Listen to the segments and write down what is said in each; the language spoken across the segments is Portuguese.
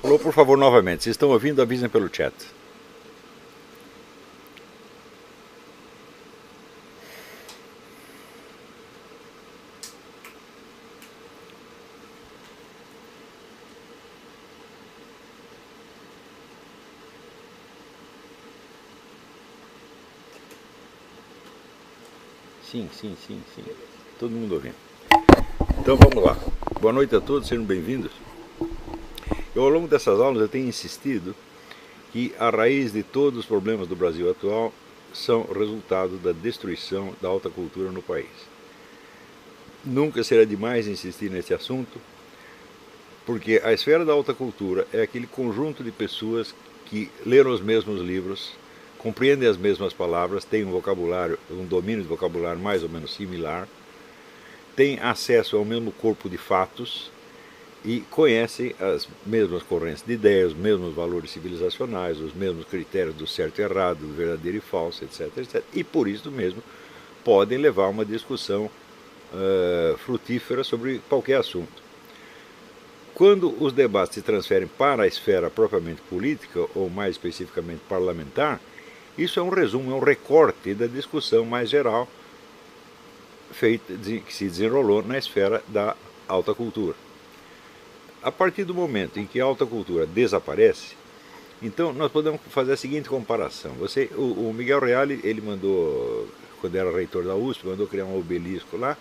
Alô, por favor, novamente. Se estão ouvindo, avisem pelo chat. Sim, sim, sim, sim. Todo mundo ouvindo. Então vamos lá. Boa noite a todos, sejam bem-vindos. Ao longo dessas aulas eu tenho insistido que a raiz de todos os problemas do Brasil atual são resultado da destruição da alta cultura no país. Nunca será demais insistir nesse assunto, porque a esfera da alta cultura é aquele conjunto de pessoas que leram os mesmos livros, compreendem as mesmas palavras, têm um vocabulário, um domínio de vocabulário mais ou menos similar, têm acesso ao mesmo corpo de fatos e conhecem as mesmas correntes de ideias, os mesmos valores civilizacionais, os mesmos critérios do certo e errado, do verdadeiro e falso, etc, etc. E por isso mesmo podem levar uma discussão frutífera sobre qualquer assunto. Quando os debates se transferem para a esfera propriamente política, ou mais especificamente parlamentar, isso é um resumo, é um recorte da discussão mais geral que se desenrolou na esfera da alta cultura. A partir do momento em que a alta cultura desaparece, então nós podemos fazer a seguinte comparação. O Miguel Reale, ele mandou, quando era reitor da USP, mandou criar um obelisco lá,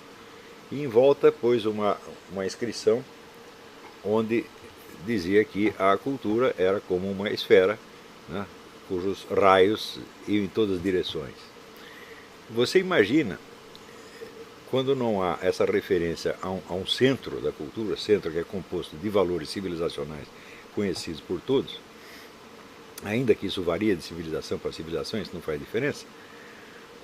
e em volta pôs uma inscrição onde dizia que a cultura era como uma esfera, né, cujos raios iam em todas as direções. Você imagina, quando não há essa referência a um centro da cultura, centro que é composto de valores civilizacionais conhecidos por todos, ainda que isso varia de civilização para civilização, isso não faz diferença,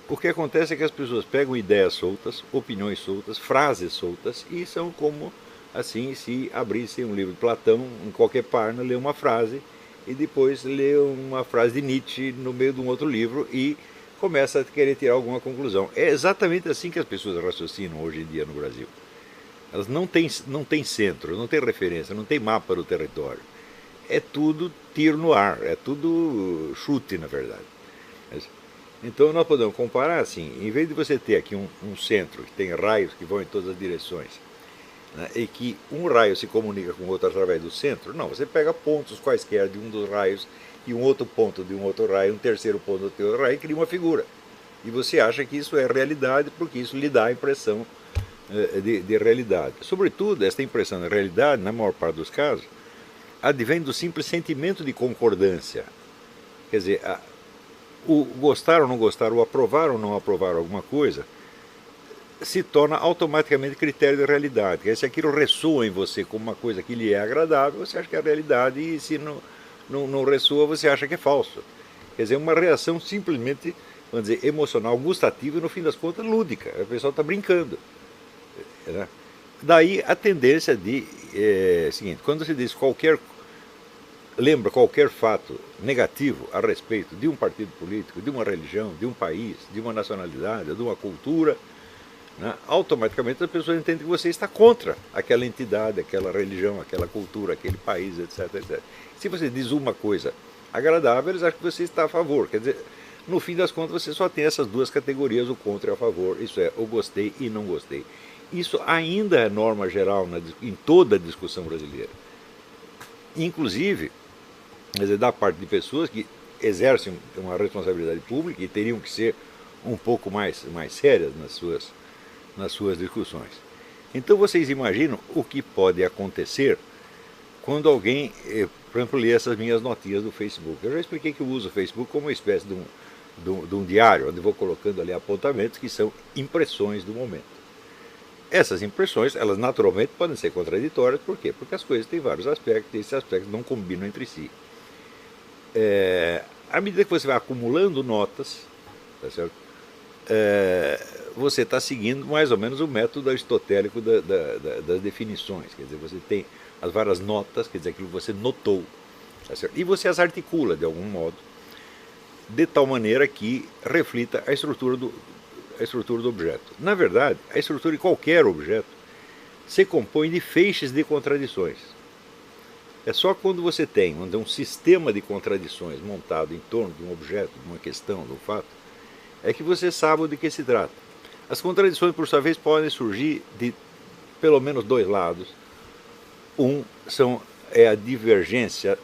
o que acontece é que as pessoas pegam ideias soltas, opiniões soltas, frases soltas, e são como assim se abrissem um livro de Platão, em qualquer página, lê uma frase, e depois lê uma frase de Nietzsche no meio de um outro livro e começa a querer tirar alguma conclusão. É exatamente assim que as pessoas raciocinam hoje em dia no Brasil. Elas não têm centro, não têm referência, não têm mapa do território. É tudo tiro no ar, é tudo chute, na verdade. Então nós podemos comparar assim, em vez de você ter aqui um centro que tem raios que vão em todas as direções, né, e que um raio se comunica com o outro através do centro, não, você pega pontos quaisquer de um dos raios e um outro ponto de um outro raio, um terceiro ponto do outro raio, e cria uma figura. E você acha que isso é realidade porque isso lhe dá a impressão de realidade. Sobretudo, esta impressão de realidade, na maior parte dos casos, advém do simples sentimento de concordância. Quer dizer, o gostar ou não gostar, o aprovar ou não aprovar alguma coisa, se torna automaticamente critério de realidade. Quer dizer, se aquilo ressoa em você como uma coisa que lhe é agradável, você acha que é realidade, e se não ressoa, você acha que é falso. Quer dizer, uma reação simplesmente, vamos dizer, emocional, gustativa e, no fim das contas, lúdica. O pessoal está brincando. Né? Daí a tendência de... seguinte, quando se diz lembra qualquer fato negativo a respeito de um partido político, de uma religião, de um país, de uma nacionalidade, de uma cultura, né, automaticamente as pessoas entendem que você está contra aquela entidade, aquela religião, aquela cultura, aquele país, etc, etc. Se você diz uma coisa agradável, eles acham que você está a favor. Quer dizer, no fim das contas, você só tem essas duas categorias, o contra e a favor. Isso é, o gostei e não gostei. Isso ainda é norma geral em toda a discussão brasileira. Inclusive, quer dizer, da parte de pessoas que exercem uma responsabilidade pública e teriam que ser um pouco mais sérias nas suas discussões. Então vocês imaginam o que pode acontecer quando alguém, por exemplo, lê essas minhas notinhas do Facebook. Eu já expliquei que eu uso o Facebook como uma espécie de um diário, onde vou colocando ali apontamentos que são impressões do momento. Essas impressões, elas naturalmente podem ser contraditórias. Por quê? Porque as coisas têm vários aspectos e esses aspectos não combinam entre si. À medida que você vai acumulando notas, tá certo? Você está seguindo mais ou menos o método aristotélico das definições. Quer dizer, você tem as várias notas, quer dizer, aquilo que você notou, tá certo? E você as articula de algum modo, de tal maneira que reflita a estrutura do objeto. Na verdade, a estrutura de qualquer objeto se compõe de feixes de contradições. É só quando você tem um sistema de contradições montado em torno de um objeto, de uma questão, de um fato, é que você sabe de que se trata. As contradições, por sua vez, podem surgir de pelo menos dois lados. É a divergência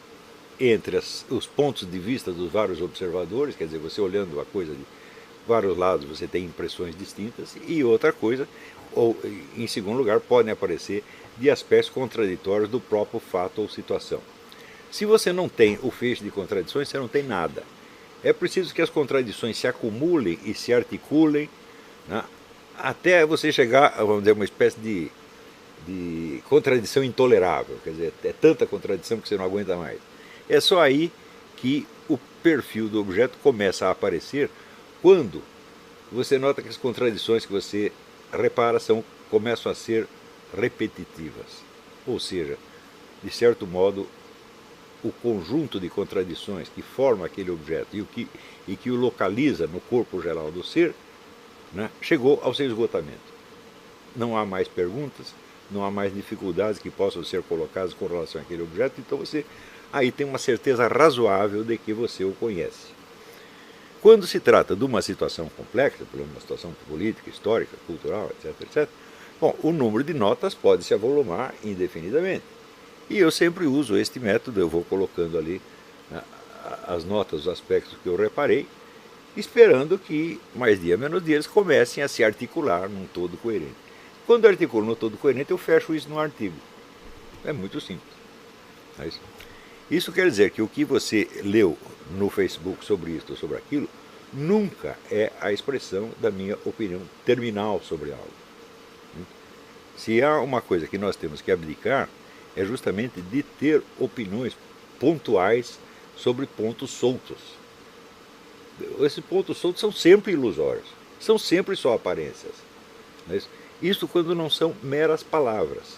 entre os pontos de vista dos vários observadores, quer dizer, você olhando a coisa de vários lados, você tem impressões distintas, e outra coisa, ou em segundo lugar, podem aparecer de aspectos contraditórios do próprio fato ou situação. Se você não tem o feixe de contradições, você não tem nada. É preciso que as contradições se acumulem e se articulem, né, até você chegar a, vamos dizer, uma espécie de contradição intolerável. Quer dizer, é tanta contradição que você não aguenta mais. É só aí que o perfil do objeto começa a aparecer, quando você nota que as contradições que você repara começam a ser repetitivas. Ou seja, de certo modo, o conjunto de contradições que forma aquele objeto e que o localiza no corpo geral do ser, né, chegou ao seu esgotamento. Não há mais perguntas, não há mais dificuldades que possam ser colocadas com relação àquele objeto, então você aí tem uma certeza razoável de que você o conhece. Quando se trata de uma situação complexa, por exemplo, uma situação política, histórica, cultural, etc., etc., bom, o número de notas pode se avolumar indefinidamente. E eu sempre uso este método, eu vou colocando ali, né, as notas, os aspectos que eu reparei, esperando que, mais dia menos dia, eles comecem a se articular num todo coerente. Quando eu articulo num todo coerente, eu fecho isso no artigo. É muito simples. É isso. Isso quer dizer que o que você leu no Facebook sobre isto ou sobre aquilo nunca é a expressão da minha opinião terminal sobre algo. Se há uma coisa que nós temos que abdicar, é justamente de ter opiniões pontuais sobre pontos soltos. Esses pontos soltos são sempre ilusórios, são sempre só aparências. Isso quando não são meras palavras.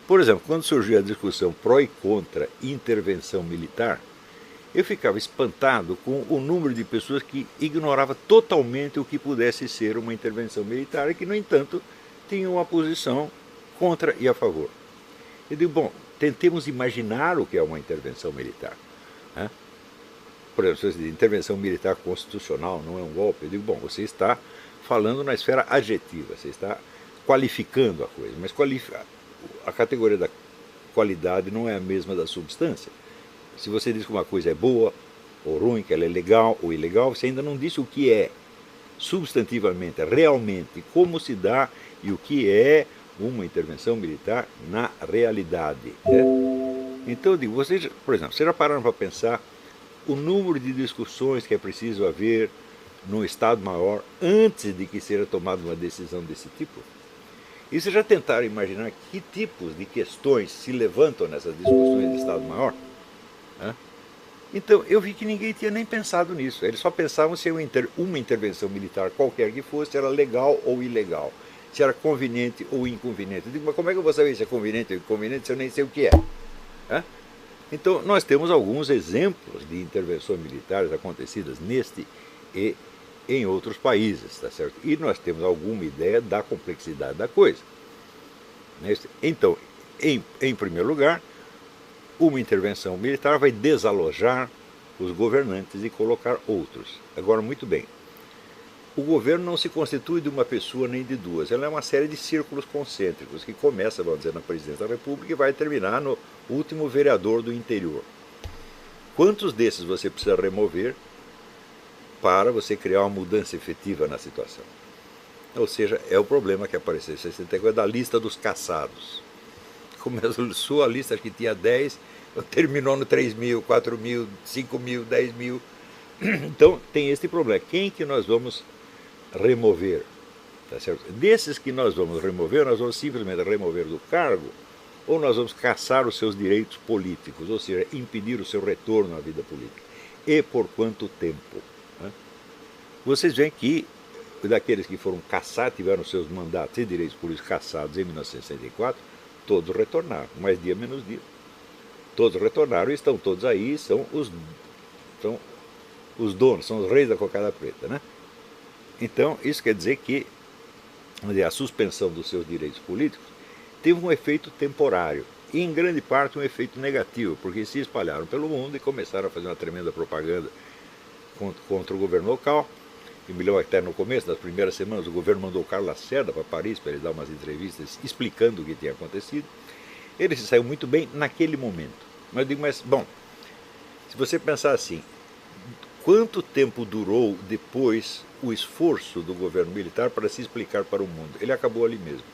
Por exemplo, quando surgiu a discussão pró e contra intervenção militar, eu ficava espantado com o número de pessoas que ignorava totalmente o que pudesse ser uma intervenção militar e que, no entanto, tinham uma posição contra e a favor. Eu digo, bom, tentemos imaginar o que é uma intervenção militar. Né? Por exemplo, se intervenção militar constitucional não é um golpe, eu digo, bom, você está falando na esfera adjetiva, você está qualificando a coisa, mas a categoria da qualidade não é a mesma da substância. Se você diz que uma coisa é boa ou ruim, que ela é legal ou ilegal, você ainda não disse o que é substantivamente, realmente, como se dá e o que é uma intervenção militar na realidade. Né? Então, eu digo, vocês, por exemplo, vocês já pararam para pensar o número de discussões que é preciso haver no Estado-Maior antes de que seja tomada uma decisão desse tipo? E vocês já tentaram imaginar que tipos de questões se levantam nessas discussões de Estado-Maior? Então, eu vi que ninguém tinha nem pensado nisso. Eles só pensavam se uma intervenção militar qualquer que fosse era legal ou ilegal, se era conveniente ou inconveniente. Eu digo, mas como é que eu vou saber se é conveniente ou inconveniente se eu nem sei o que é? Então, nós temos alguns exemplos de intervenções militares acontecidas neste e em outros países, tá certo? E nós temos alguma ideia da complexidade da coisa. Então, em primeiro lugar, uma intervenção militar vai desalojar os governantes e colocar outros. Agora, muito bem, o governo não se constitui de uma pessoa nem de duas, ela é uma série de círculos concêntricos que começa, vamos dizer, na presidência da República e vai terminar no último vereador do interior. Quantos desses você precisa remover para você criar uma mudança efetiva na situação? Ou seja, é o problema que apareceu em 64 da lista dos caçados. Começou a lista que tinha 10, terminou no 3 mil, 4 mil, 5 mil, 10 mil. Então tem esse problema. Quem que nós vamos remover? Tá certo? Desses que nós vamos remover, nós vamos simplesmente remover do cargo ou nós vamos caçar os seus direitos políticos, ou seja, impedir o seu retorno à vida política. E por quanto tempo? Vocês veem que daqueles que foram caçados, tiveram seus mandatos e direitos políticos cassados em 1964, todos retornaram, mais dia menos dia. Todos retornaram e estão todos aí, são os donos, são os reis da cocada preta, né? Então, isso quer dizer que a suspensão dos seus direitos políticos teve um efeito temporário e em grande parte um efeito negativo, porque se espalharam pelo mundo e começaram a fazer uma tremenda propaganda contra o governo local. Eu me lembro até no começo, das primeiras semanas, o governo mandou o Carlos Lacerda para Paris para ele dar umas entrevistas explicando o que tinha acontecido. Ele se saiu muito bem naquele momento. Mas eu digo, bom, se você pensar assim, quanto tempo durou depois o esforço do governo militar para se explicar para o mundo? Ele acabou ali mesmo.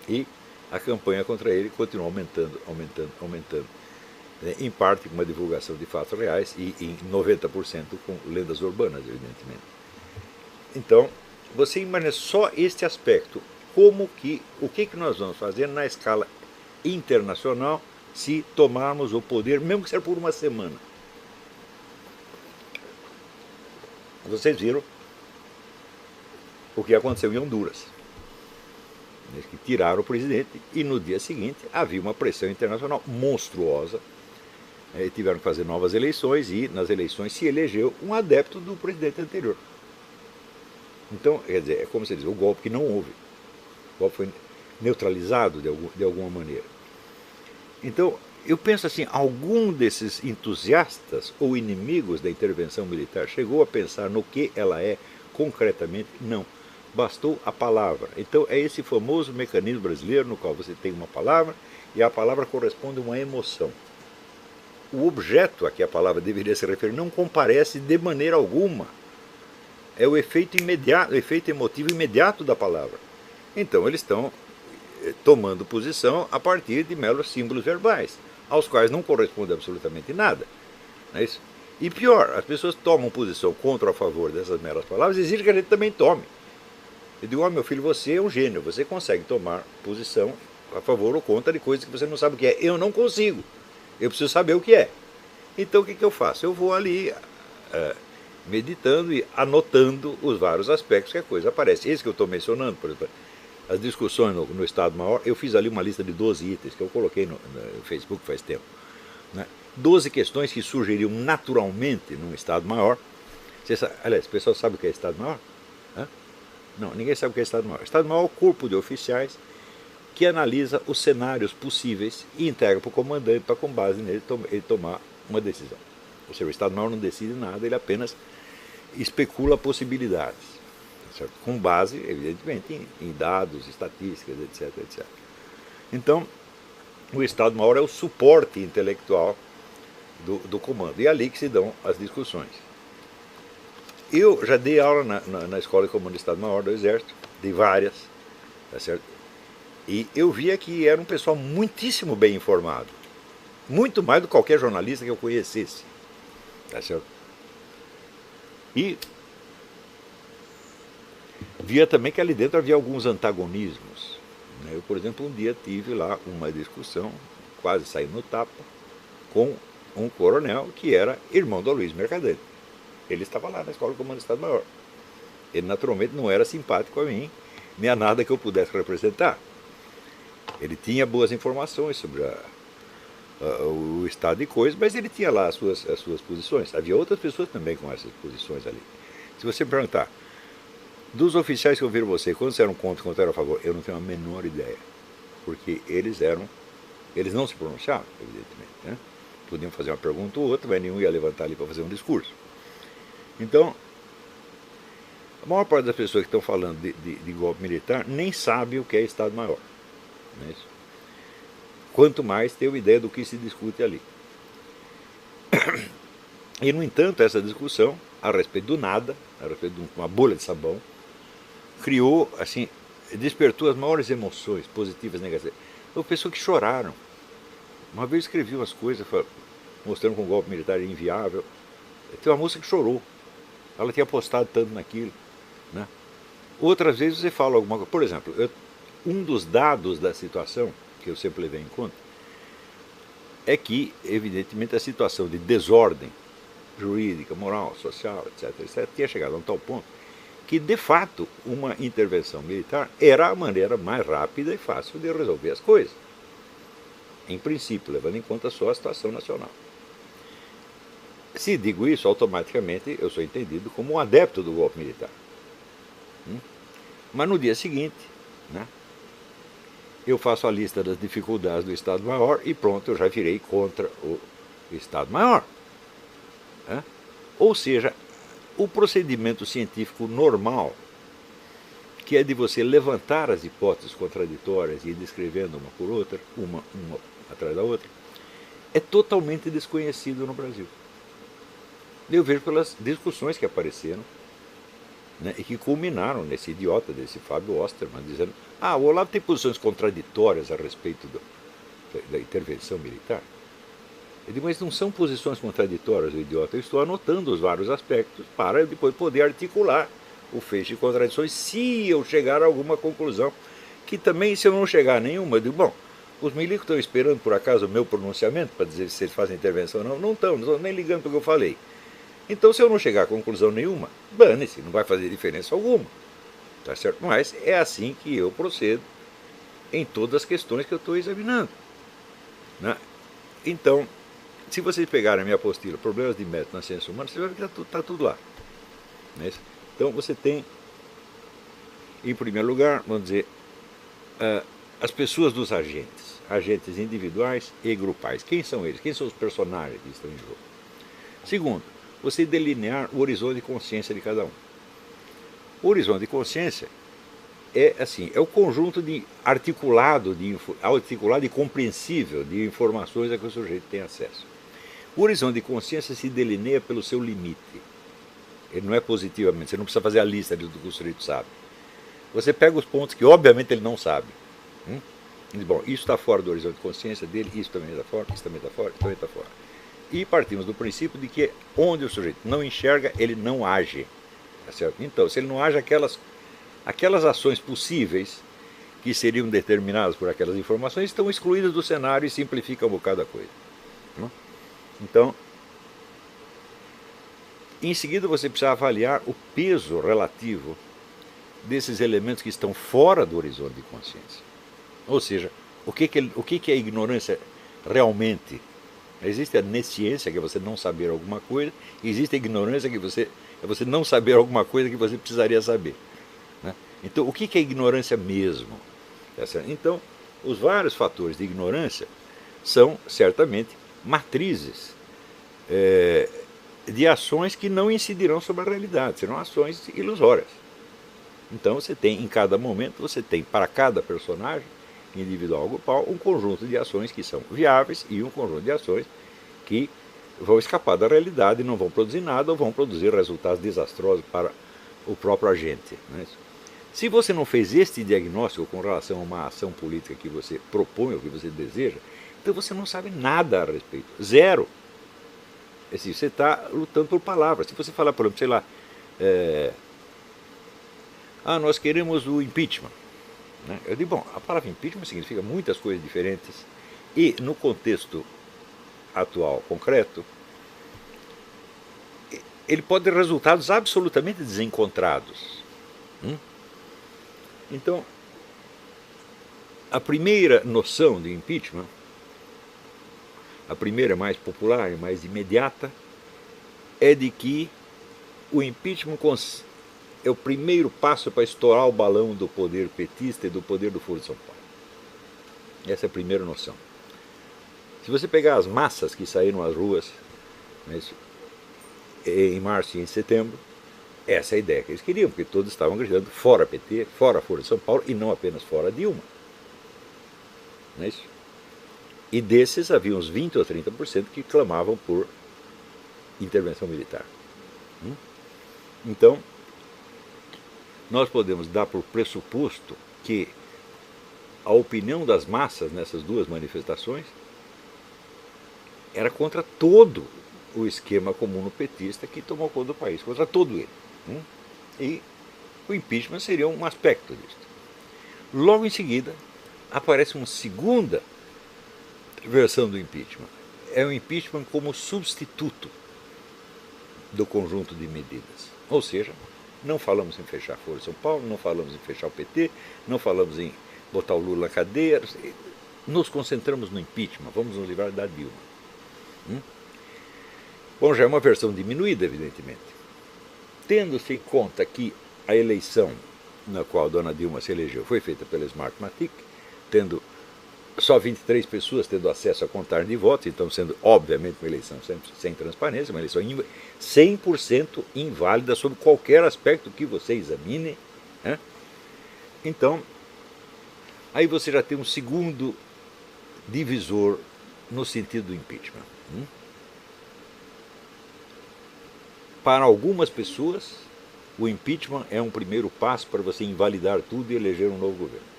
E a campanha contra ele continuou aumentando, em parte com uma divulgação de fatos reais e em 90% com lendas urbanas, evidentemente. Então, você imagina só este aspecto, o que nós vamos fazer na escala internacional se tomarmos o poder, mesmo que seja por uma semana. Vocês viram o que aconteceu em Honduras. Que tiraram o presidente e no dia seguinte havia uma pressão internacional monstruosa. Tiveram que fazer novas eleições e nas eleições se elegeu um adepto do presidente anterior. Então, quer dizer, é como se diz, o golpe que não houve. O golpe foi neutralizado de alguma maneira. Então, eu penso assim, algum desses entusiastas ou inimigos da intervenção militar chegou a pensar no que ela é concretamente? Não. Bastou a palavra. Então é esse famoso mecanismo brasileiro no qual você tem uma palavra e a palavra corresponde a uma emoção. O objeto a que a palavra deveria se referir não comparece de maneira alguma. É o efeito imediato, o efeito emotivo imediato da palavra. Então eles estão tomando posição a partir de meros símbolos verbais, aos quais não corresponde absolutamente nada. Não é isso? E pior, as pessoas tomam posição contra ou a favor dessas meras palavras e exigem que a gente também tome. Eu digo, meu filho, você é um gênio, você consegue tomar posição a favor ou contra de coisas que você não sabe o que é. Eu não consigo, eu preciso saber o que é. Então o que eu faço? Eu vou ali meditando e anotando os vários aspectos que a coisa aparece. Esse que eu estou mencionando, por exemplo, as discussões no Estado-Maior, eu fiz ali uma lista de 12 itens que eu coloquei no Facebook faz tempo. Né? 12 questões que surgiriam naturalmente num Estado-Maior. Aliás, o pessoal sabe o que é Estado-Maior? Não, ninguém sabe o que é Estado-Maior. Estado-Maior é o corpo de oficiais que analisa os cenários possíveis e entrega para o comandante para, com base nele, ele tomar uma decisão. Ou seja, o Estado-Maior não decide nada, ele apenas especula possibilidades, certo? Com base, evidentemente, em dados, estatísticas, etc, etc. Então, o Estado-Maior é o suporte intelectual do comando, e é ali que se dão as discussões. Eu já dei aula na Escola de Comando do Estado-Maior do Exército, dei várias, tá certo? E eu via que era um pessoal muitíssimo bem informado, muito mais do que qualquer jornalista que eu conhecesse, tá certo? E via também que ali dentro havia alguns antagonismos. Eu, por exemplo, um dia tive lá uma discussão, quase saí no tapa, com um coronel que era irmão do Luiz Mercadante. Ele estava lá na Escola de Comando do Estado-Maior. Ele naturalmente não era simpático a mim, nem a nada que eu pudesse representar. Ele tinha boas informações sobre o estado de coisas, mas ele tinha lá as suas posições. Havia outras pessoas também com essas posições ali. Se você perguntar, dos oficiais que ouviram você, quantos eram contra e quantos eram a favor, eu não tenho a menor ideia. Porque eles não se pronunciavam, evidentemente. Né? Podiam fazer uma pergunta ou outra, mas nenhum ia levantar ali para fazer um discurso. Então, a maior parte das pessoas que estão falando de golpe militar nem sabe o que é Estado-Maior. Não é isso? Quanto mais ter uma ideia do que se discute ali. E, no entanto, essa discussão, a respeito do nada, a respeito de uma bolha de sabão, criou, assim, despertou as maiores emoções, positivas e negativas. Houve pessoas que choraram. Uma vez escrevi umas coisas mostrando que um golpe militar era inviável. Tem uma moça que chorou. Ela tinha apostado tanto naquilo. Né? Outras vezes você fala alguma coisa. Por exemplo, um dos dados da situação, que eu sempre levei em conta, é que, evidentemente, a situação de desordem jurídica, moral, social, etc., tinha chegado a um tal ponto que, de fato, uma intervenção militar era a maneira mais rápida e fácil de resolver as coisas. Em princípio, levando em conta só a situação nacional. Se digo isso, automaticamente eu sou entendido como um adepto do golpe militar. Mas no dia seguinte, né, eu faço a lista das dificuldades do Estado-Maior e pronto, eu já virei contra o Estado-Maior. Né? Ou seja, o procedimento científico normal, que é de você levantar as hipóteses contraditórias e ir descrevendo uma por outra, uma atrás da outra, é totalmente desconhecido no Brasil. Eu vejo pelas discussões que apareceram, né, e que culminaram nesse idiota desse Fábio Osterman, dizendo: o Olavo tem posições contraditórias a respeito da intervenção militar. Eu digo: mas não são posições contraditórias, o idiota. Eu estou anotando os vários aspectos para eu depois poder articular o feixe de contradições se eu chegar a alguma conclusão. Que também, se eu não chegar a nenhuma, eu digo: bom, os milicos estão esperando por acaso o meu pronunciamento para dizer se eles fazem intervenção ou não? Não estão nem ligando para o que eu falei. Então, se eu não chegar a conclusão nenhuma, dane-se, não vai fazer diferença alguma. Tá certo? Mas é assim que eu procedo em todas as questões que eu estou examinando. Né? Então, se vocês pegarem a minha apostila, Problemas de Método na Ciência Humana, você vai ver que está tudo lá. Né? Então, você tem, em primeiro lugar, vamos dizer, as pessoas dos agentes, agentes individuais e grupais. Quem são eles? Quem são os personagens que estão em jogo? Segundo, você delinear o horizonte de consciência de cada um. O horizonte de consciência é assim, é o conjunto de articulado e compreensível de informações a que o sujeito tem acesso. O horizonte de consciência se delineia pelo seu limite. Ele não é positivamente, você não precisa fazer a lista do que o sujeito sabe. Você pega os pontos que obviamente ele não sabe. Bom, isso está fora do horizonte de consciência dele, isso também está fora, isso também está fora, isso também está fora. E partimos do princípio de que onde o sujeito não enxerga, ele não age. Tá certo? Então, se ele não age, aquelas ações possíveis que seriam determinadas por aquelas informações estão excluídas do cenário e simplificam um bocado a coisa. Então, em seguida você precisa avaliar o peso relativo desses elementos que estão fora do horizonte de consciência. Ou seja, o que é a ignorância realmente? Existe a nesciência, que é você não saber alguma coisa, e existe a ignorância, que é você não saber alguma coisa que você precisaria saber. Né? Então, o que é ignorância mesmo? Então, os vários fatores de ignorância são, certamente, matrizes de ações que não incidirão sobre a realidade, serão ações ilusórias. Então, você tem, em cada momento, você tem, para cada personagem, individual ou grupal, um conjunto de ações que são viáveis e um conjunto de ações que vão escapar da realidade e não vão produzir nada ou vão produzir resultados desastrosos para o próprio agente. Né? Se você não fez este diagnóstico com relação a uma ação política que você propõe ou que você deseja, então você não sabe nada a respeito. Zero. Assim, você está lutando por palavras. Se você falar, por exemplo, sei lá, nós queremos o impeachment. Né? Eu digo, bom, a palavra impeachment significa muitas coisas diferentes e, no contexto atual, concreto, ele pode ter resultados absolutamente desencontrados. Então, a primeira noção de impeachment, a primeira mais popular e mais imediata, é de que o impeachment é o primeiro passo para estourar o balão do poder petista e do poder do Foro de São Paulo. Essa é a primeira noção. Se você pegar as massas que saíram às ruas, né, em março e em setembro, essa é a ideia que eles queriam, porque todos estavam gritando fora PT, fora Foro de São Paulo e não apenas fora Dilma. Não é isso? E desses havia uns 20 ou 30% que clamavam por intervenção militar. Então, nós podemos dar por pressuposto que a opinião das massas nessas duas manifestações era contra todo o esquema comuno-petista que tomou conta do país, contra todo ele. E o impeachment seria um aspecto disso. Logo em seguida, aparece uma segunda versão do impeachment. É o impeachment como substituto do conjunto de medidas. Ou seja, não falamos em fechar a Folha de São Paulo, não falamos em fechar o PT, não falamos em botar o Lula na cadeia, nos concentramos no impeachment, vamos nos livrar da Dilma. Bom, já é uma versão diminuída, evidentemente. Tendo-se em conta que a eleição na qual a dona Dilma se elegeu foi feita pela Smartmatic, tendo só 23 pessoas tendo acesso à contagem de votos, então sendo, obviamente, uma eleição sem transparência, uma eleição 100% inválida sob qualquer aspecto que você examine, né? Então, aí você já tem um segundo divisor no sentido do impeachment. Para algumas pessoas, o impeachment é um primeiro passo para você invalidar tudo e eleger um novo governo.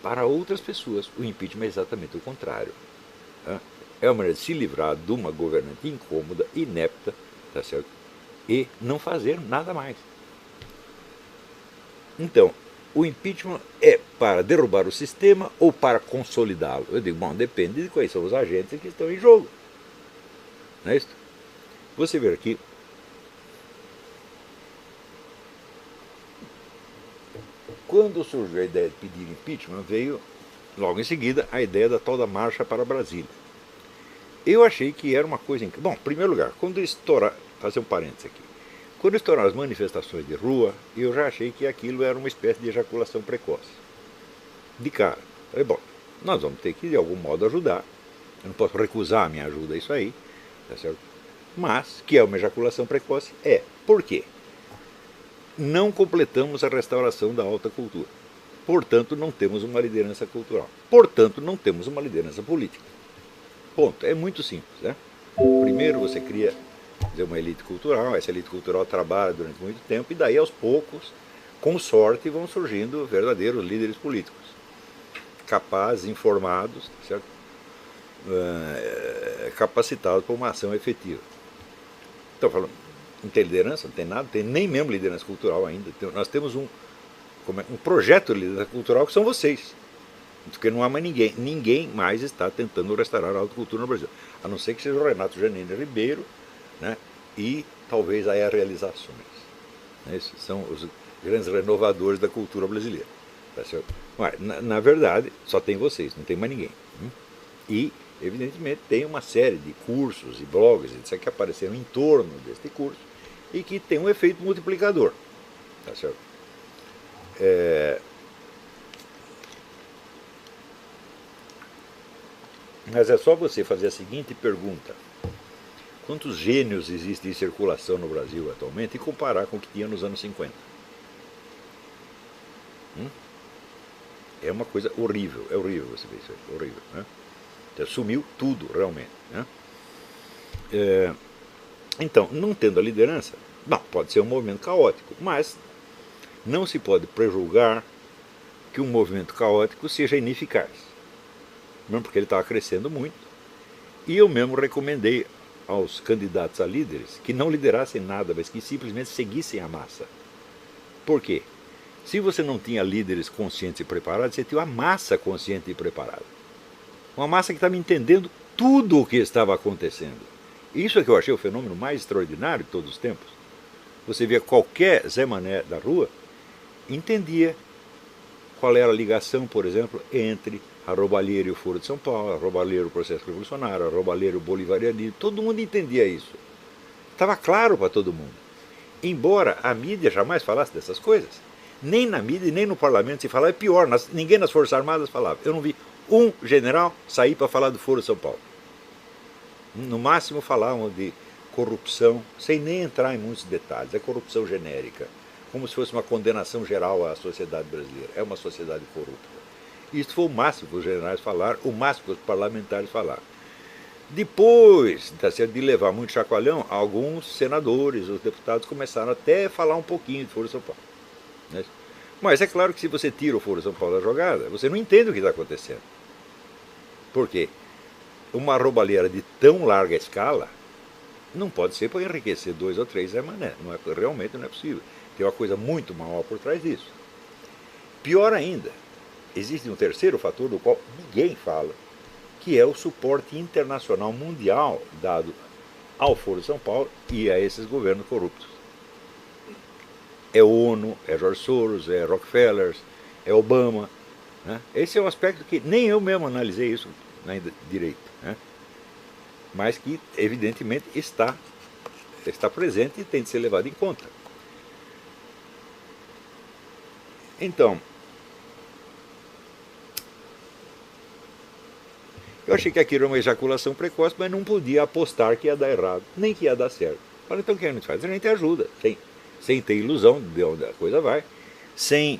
Para outras pessoas, o impeachment é exatamente o contrário. É uma maneira de se livrar de uma governante incômoda, inepta, tá certo? E não fazer nada mais. Então, o impeachment é para derrubar o sistema ou para consolidá-lo? Eu digo, bom, depende de quais são os agentes que estão em jogo. Não é isso? Você vê aqui. Quando surgiu a ideia de pedir impeachment, veio logo em seguida a ideia da tal da marcha para Brasília. Eu achei que era uma coisa... Bom, em primeiro lugar, quando estourar... Fazer um parênteses aqui. Quando estouraram as manifestações de rua, eu já achei que aquilo era uma espécie de ejaculação precoce. De cara. Falei, bom, nós vamos ter que de algum modo ajudar. Eu não posso recusar a minha ajuda a isso aí, tá certo? Mas, que é uma ejaculação precoce, é. Por quê? Não completamos a restauração da alta cultura. Portanto, não temos uma liderança cultural. Portanto, não temos uma liderança política. Ponto. É muito simples, né? Primeiro você cria uma elite cultural, essa elite cultural trabalha durante muito tempo e daí aos poucos, com sorte, vão surgindo verdadeiros líderes políticos. Capazes, informados, certo? Capacitados para uma ação efetiva. Então, falando, não tem liderança, não tem nada, não tem nem mesmo liderança cultural ainda. Nós temos um projeto de liderança cultural que são vocês. Porque não há mais ninguém. Ninguém mais está tentando restaurar a alta cultura no Brasil. A não ser que seja o Renato Janine Ribeiro, né, e talvez aí as realizações. Esses são os grandes renovadores da cultura brasileira. Tá certo? Mas, na verdade, só tem vocês, não tem mais ninguém. E, evidentemente, tem uma série de cursos e blogs etc., que apareceram em torno deste curso e que tem um efeito multiplicador. Tá certo? Mas é só você fazer a seguinte pergunta: quantos gênios existem em circulação no Brasil atualmente e comparar com o que tinha nos anos 50? É uma coisa horrível, é horrível você ver isso aí, horrível, né? Então, sumiu tudo realmente, né? Então, não tendo a liderança, não, pode ser um movimento caótico, mas não se pode prejulgar que um movimento caótico seja ineficaz, mesmo porque ele estava crescendo muito, e eu mesmo recomendei aos candidatos a líderes que não liderassem nada, mas que simplesmente seguissem a massa. Por quê? Se você não tinha líderes conscientes e preparados, você tinha uma massa consciente e preparada. Uma massa que estava entendendo tudo o que estava acontecendo. Isso é que eu achei o fenômeno mais extraordinário de todos os tempos. Você via qualquer Zé Mané da rua, entendia qual era a ligação, por exemplo, entre a roubalheira e o Foro de São Paulo, a roubalheira e o processo revolucionário, a roubalheira e o bolivarianismo. Todo mundo entendia isso. Estava claro para todo mundo. Embora a mídia jamais falasse dessas coisas, nem na mídia nem no parlamento se falava. É pior, ninguém nas Forças Armadas falava. Eu não vi um general sair para falar do Foro de São Paulo. No máximo falavam de corrupção, sem nem entrar em muitos detalhes. É corrupção genérica, como se fosse uma condenação geral à sociedade brasileira. É uma sociedade corrupta. Isso foi o máximo que os generais falaram, o máximo que os parlamentares falaram. Depois de levar muito chacoalhão, alguns senadores, os deputados começaram até a falar um pouquinho de Foro de São Paulo. Mas é claro que se você tira o Foro de São Paulo da jogada, você não entende o que está acontecendo. Por quê? Uma roubalheira de tão larga escala não pode ser para enriquecer 2 ou 3 Zé Mané. Realmente não é possível. Tem uma coisa muito maior por trás disso. Pior ainda, existe um terceiro fator do qual ninguém fala, que é o suporte internacional mundial dado ao Foro de São Paulo e a esses governos corruptos. É ONU, é George Soros, é Rockefeller, é Obama. Né? Esse é um aspecto que nem eu mesmo analisei isso direito, né? Mas que evidentemente está presente e tem de ser levado em conta. Então, Eu achei que aquilo era uma ejaculação precoce, mas não podia apostar que ia dar errado, nem que ia dar certo. Falei, então o que a gente faz? A gente ajuda, sem ter ilusão de onde a coisa vai, sem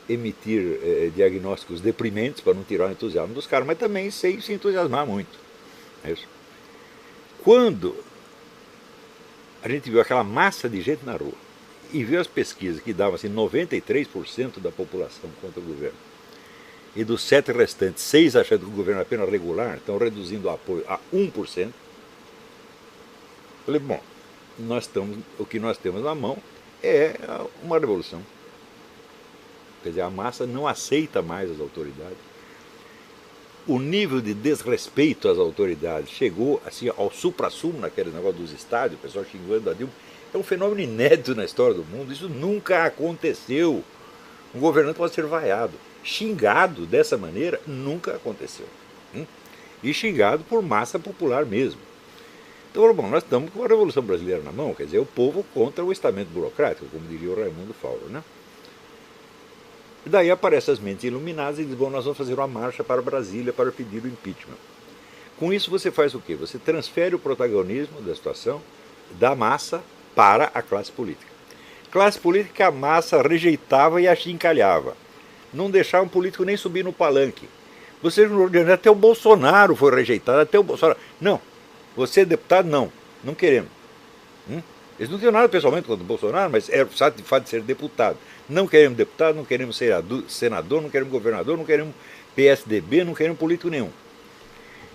emitir diagnósticos deprimentes para não tirar o entusiasmo dos caras, mas também sem se entusiasmar muito. É isso. Quando a gente viu aquela massa de gente na rua e viu as pesquisas que davam assim, 93% da população contra o governo, e dos 7 restantes, 6 achando que o governo é apenas regular, estão reduzindo o apoio a 1%, falei, bom, o que nós temos na mão é uma revolução. Quer dizer, a massa não aceita mais as autoridades. O nível de desrespeito às autoridades chegou assim, ao supra-sumo naquele negócio dos estádios, o pessoal xingando a Dilma. É um fenômeno inédito na história do mundo, isso nunca aconteceu. Um governante pode ser vaiado. Xingado dessa maneira nunca aconteceu. E xingado por massa popular mesmo. Então, bom, nós estamos com a Revolução Brasileira na mão, quer dizer, o povo contra o estamento burocrático, como diria o Raimundo Fauro, né? E daí aparecem as mentes iluminadas e dizem, bom, nós vamos fazer uma marcha para Brasília para pedir o impeachment. Com isso você faz o quê? Você transfere o protagonismo da situação da massa para a classe política. Classe política que a massa rejeitava e achincalhava. Não deixava um político nem subir no palanque. Você, até o Bolsonaro foi rejeitado, até o Bolsonaro. Não, você é deputado? Não, não queremos. Eles não tinham nada pessoalmente contra o Bolsonaro, mas é o fato de ser deputado. Não queremos deputado, não queremos senador, não queremos governador, não queremos PSDB, não queremos político nenhum.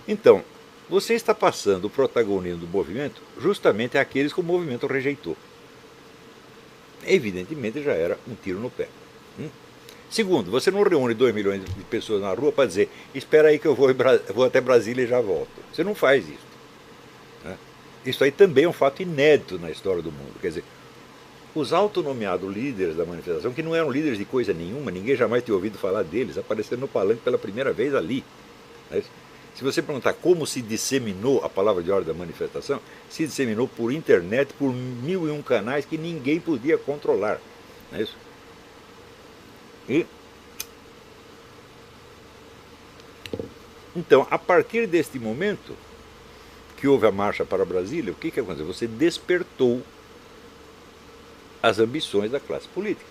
Então, você está passando o protagonismo do movimento justamente àqueles que o movimento rejeitou. Evidentemente já era um tiro no pé. Segundo, você não reúne 2 milhões de pessoas na rua para dizer, espera aí que eu vou até Brasília e já volto. Você não faz isso. Isso aí também é um fato inédito na história do mundo. Quer dizer, os autonomeados líderes da manifestação, que não eram líderes de coisa nenhuma, ninguém jamais tinha ouvido falar deles, apareceram no palanque pela primeira vez ali. Se você perguntar como se disseminou a palavra de ordem da manifestação, se disseminou por internet, por 1001 canais que ninguém podia controlar. Não é isso? Então, a partir deste momento que houve a marcha para Brasília, o que aconteceu? Você despertou as ambições da classe política.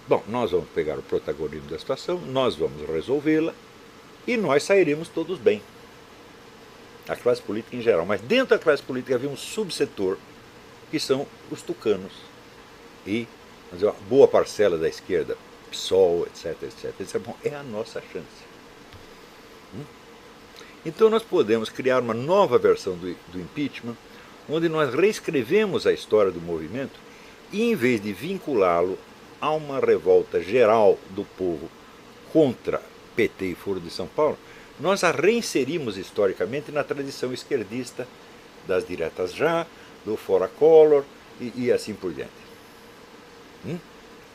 Bom, nós vamos pegar o protagonismo da situação, nós vamos resolvê-la e nós sairemos todos bem. A classe política em geral. Mas dentro da classe política havia um subsetor que são os tucanos e, vamos dizer, uma boa parcela da esquerda, PSOL, etc, etc. Isso é bom, é a nossa chance. Então nós podemos criar uma nova versão do impeachment, onde nós reescrevemos a história do movimento e, em vez de vinculá-lo a uma revolta geral do povo contra PT e Foro de São Paulo, nós a reinserimos historicamente na tradição esquerdista das diretas já, do Fora Collor e assim por diante.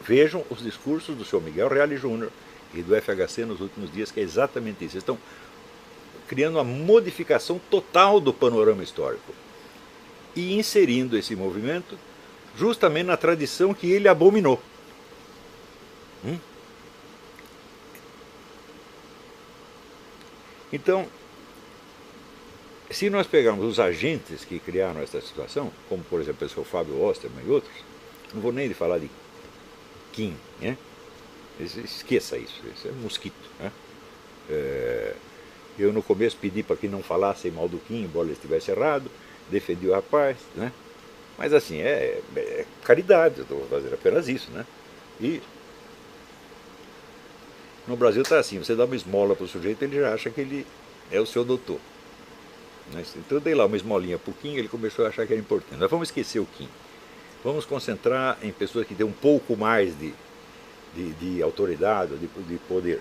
Vejam os discursos do Sr. Miguel Reale Júnior e do FHC nos últimos dias, que é exatamente isso. Eles estão criando uma modificação total do panorama histórico e inserindo esse movimento justamente na tradição que ele abominou. Então, se nós pegarmos os agentes que criaram essa situação, como por exemplo o Fábio Osterman e outros, não vou nem falar de Kim, né? Esqueça isso é mosquito, né? Eu no começo pedi para que não falassem mal do Kim, embora ele estivesse errado, defendi o rapaz, né? Mas assim, é caridade, eu estou fazendo apenas isso, né? E no Brasil está assim, você dá uma esmola para o sujeito, ele já acha que ele é o seu doutor. Então eu dei lá uma esmolinha para o Kim, ele começou a achar que era importante. Nós vamos esquecer o Kim. Vamos concentrar em pessoas que têm um pouco mais de autoridade, de poder,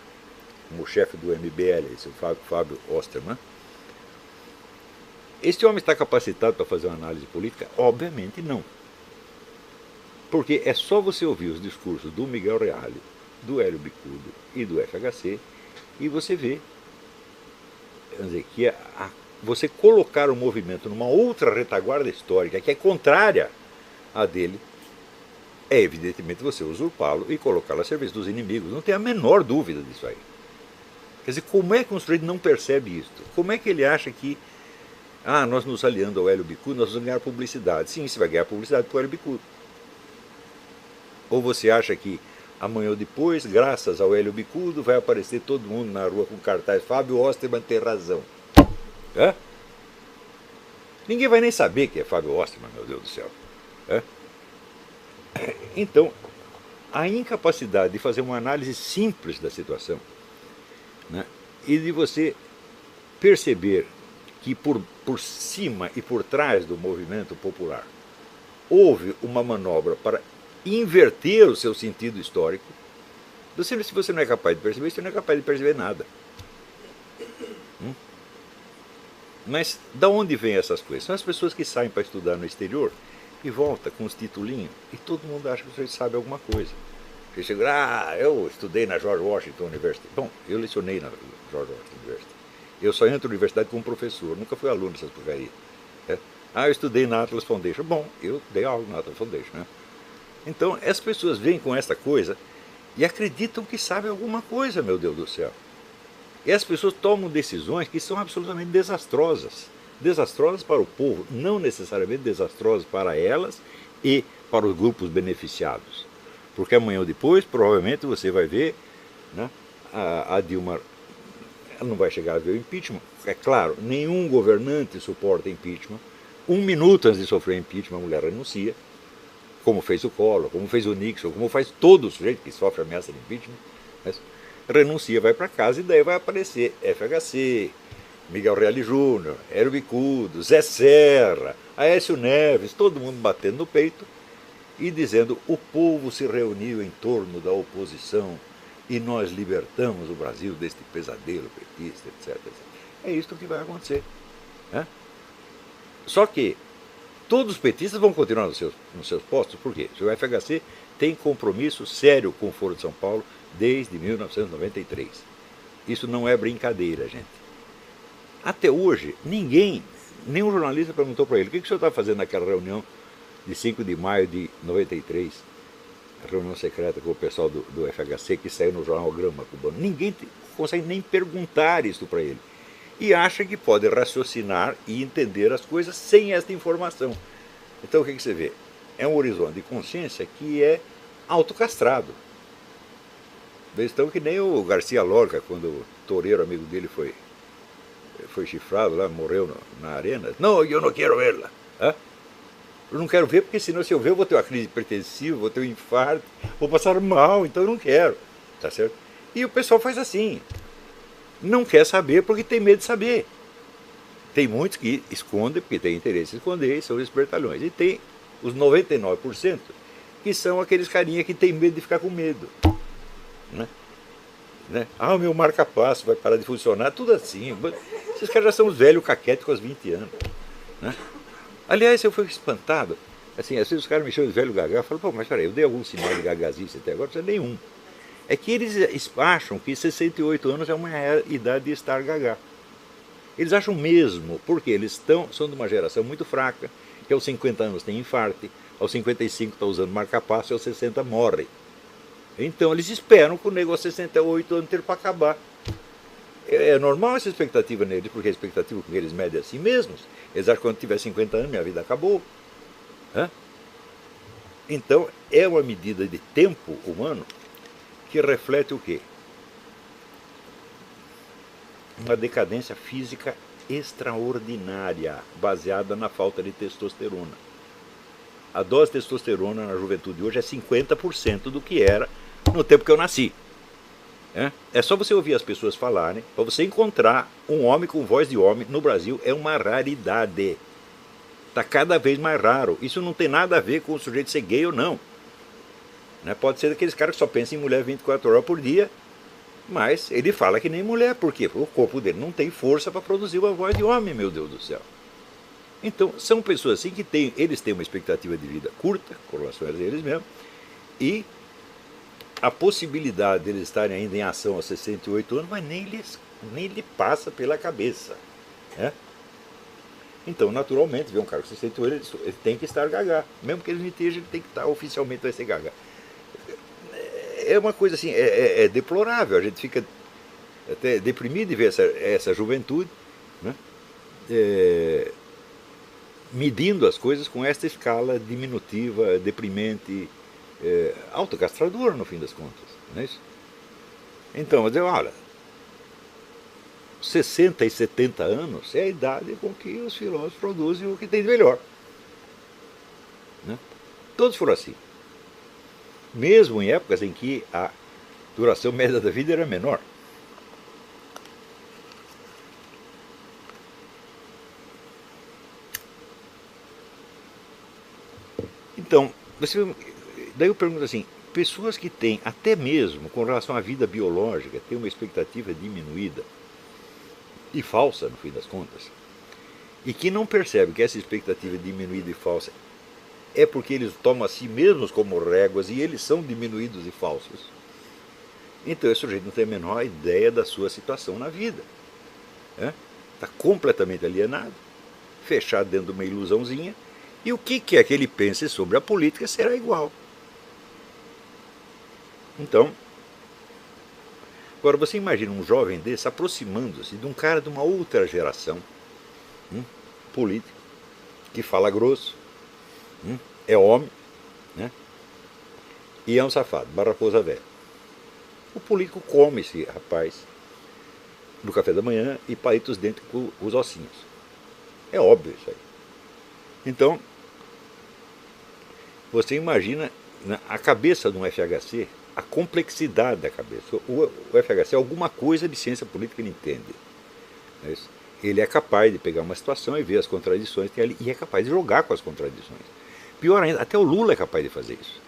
como o chefe do MBL, esse Fábio Osterman. Este homem está capacitado para fazer uma análise política? Obviamente não. Porque é só você ouvir os discursos do Miguel Reale, do Hélio Bicudo e do FHC, e você vê, vamos dizer, que você colocar o movimento numa outra retaguarda histórica que é contrária à dele, é evidentemente você usurpá-lo e colocá-lo a serviço dos inimigos. Não tem a menor dúvida disso aí. Quer dizer, como é que um sujeito não percebe isso? Como é que ele acha que, nós nos aliando ao Hélio Bicudo, nós vamos ganhar publicidade? Sim, você vai ganhar publicidade com o Hélio Bicudo. Ou você acha que amanhã ou depois, graças ao Hélio Bicudo, vai aparecer todo mundo na rua com cartaz, Fábio Osterman tem razão. Hã? Ninguém vai nem saber que é Fábio Osterman, meu Deus do céu. Hã? Então, a incapacidade de fazer uma análise simples da situação, né, e de você perceber que por cima e por trás do movimento popular houve uma manobra para inverter o seu sentido histórico. Se você não é capaz de perceber, você não é capaz de perceber nada. Mas da onde vêm essas coisas? São as pessoas que saem para estudar no exterior e voltam com os titulinhos e todo mundo acha que você sabe alguma coisa. Você chega, eu estudei na George Washington University. Bom, eu lecionei na George Washington University. Eu só entro na universidade como professor, nunca fui aluno dessas porcarias. Eu estudei na Atlas Foundation. Bom, eu dei aula na Atlas Foundation, né? Então, as pessoas vêm com essa coisa e acreditam que sabem alguma coisa, meu Deus do céu. E as pessoas tomam decisões que são absolutamente desastrosas. Desastrosas para o povo, não necessariamente desastrosas para elas e para os grupos beneficiados. Porque amanhã ou depois, provavelmente, você vai ver, né, a Dilma não vai chegar a ver o impeachment. É claro, nenhum governante suporta impeachment. 1 minuto antes de sofrer impeachment, a mulher renuncia, como fez o Collor, como fez o Nixon, como faz todo sujeito que sofre ameaça de impeachment. Mas renuncia, vai para casa e daí vai aparecer FHC, Miguel Reale Júnior, Hélio Bicudo, Zé Serra, Aécio Neves, todo mundo batendo no peito e dizendo: o povo se reuniu em torno da oposição e nós libertamos o Brasil deste pesadelo petista, etc. É isso que vai acontecer. Né? Só que todos os petistas vão continuar nos seus postos, por quê? O FHC tem compromisso sério com o Foro de São Paulo desde 1993. Isso não é brincadeira, gente. Até hoje, nenhum jornalista perguntou para ele: o que o senhor está fazendo naquela reunião de 5 de maio de 93? A reunião secreta com o pessoal do FHC que saiu no jornal Grama Cubano. Ninguém consegue nem perguntar isso para ele. E acha que pode raciocinar e entender as coisas sem esta informação. Então o que você vê? É um horizonte de consciência que é autocastrado. Então que nem o Garcia Lorca, quando o toureiro amigo dele foi chifrado lá, morreu na arena. Não, eu não quero vê-la. Eu não quero ver porque senão se eu ver eu vou ter uma crise hipertensiva, vou ter um infarto, vou passar mal, então eu não quero. Tá certo? E o pessoal faz assim. Não quer saber porque tem medo de saber. Tem muitos que escondem porque tem interesse em esconder, são os espertalhões. E tem os 99% que são aqueles carinha que tem medo de ficar com medo. Né? O meu marca-passo vai parar de funcionar, tudo assim. Esses caras já são os velhos caquetes com os 20 anos. Né? Aliás, eu fui espantado. Assim, às vezes os caras me chamam de velho gaga. Eu falo: pô, mas peraí, eu dei algum sinal de gagazice até agora? Não precisa nenhum. É que eles acham que 68 anos é uma idade de estar gaga. Eles acham mesmo, porque eles são de uma geração muito fraca, que aos 50 anos tem infarto, aos 55 está usando marca-passo e aos 60 morre. Então eles esperam que o negócio aos 68 anos ter para acabar. É normal essa expectativa neles, porque a expectativa que eles medem assim mesmos. Eles acham que quando tiver 50 anos minha vida acabou. Então é uma medida de tempo humano que reflete o quê? Uma decadência física extraordinária, baseada na falta de testosterona. A dose de testosterona na juventude hoje é 50% do que era no tempo que eu nasci. É só você ouvir as pessoas falarem, para você encontrar um homem com voz de homem no Brasil é uma raridade. Está cada vez mais raro. Isso não tem nada a ver com o sujeito ser gay ou não. Pode ser daqueles caras que só pensam em mulher 24 horas por dia, mas ele fala que nem mulher. Por quê? Porque o corpo dele não tem força para produzir uma voz de homem, meu Deus do céu. Então, são pessoas assim que eles têm uma expectativa de vida curta, com relação a eles mesmos, e a possibilidade de eles estarem ainda em ação aos 68 anos, mas nem lhe passa pela cabeça. Então, naturalmente, ver um cara com 68 ele tem que estar gaga. Mesmo que ele não esteja, ele tem que estar oficialmente vai ser gaga. É uma coisa assim, é deplorável. A gente fica até deprimido de ver essa juventude, né, medindo as coisas com esta escala diminutiva, deprimente, autocastradora no fim das contas. Não é isso? Então, eu digo, olha, 60 e 70 anos é a idade com que os filósofos produzem o que tem de melhor. Né? Todos foram assim. Mesmo em épocas em que a duração média da vida era menor. Então, daí eu pergunto assim, pessoas que têm, até mesmo com relação à vida biológica, têm uma expectativa diminuída e falsa, no fim das contas, e que não percebem que essa expectativa diminuída e falsa é porque eles tomam a si mesmos como réguas e eles são diminuídos e falsos. Então esse sujeito não tem a menor ideia da sua situação na vida. Está completamente alienado, fechado dentro de uma ilusãozinha, e o que quer que ele pense sobre a política será igual. Então, agora você imagina um jovem desse aproximando-se de um cara de uma outra geração, político, que fala grosso, é homem, né? E é um safado, barraposa velha. O político come esse rapaz no café da manhã e palita os dentes com os ossinhos. É óbvio isso aí. Então, você imagina a cabeça de um FHC, a complexidade da cabeça. O FHC é alguma coisa de ciência política que ele entende. É isso. Ele é capaz de pegar uma situação e ver as contradições que tem ali, e é capaz de jogar com as contradições. Pior ainda, até o Lula é capaz de fazer isso.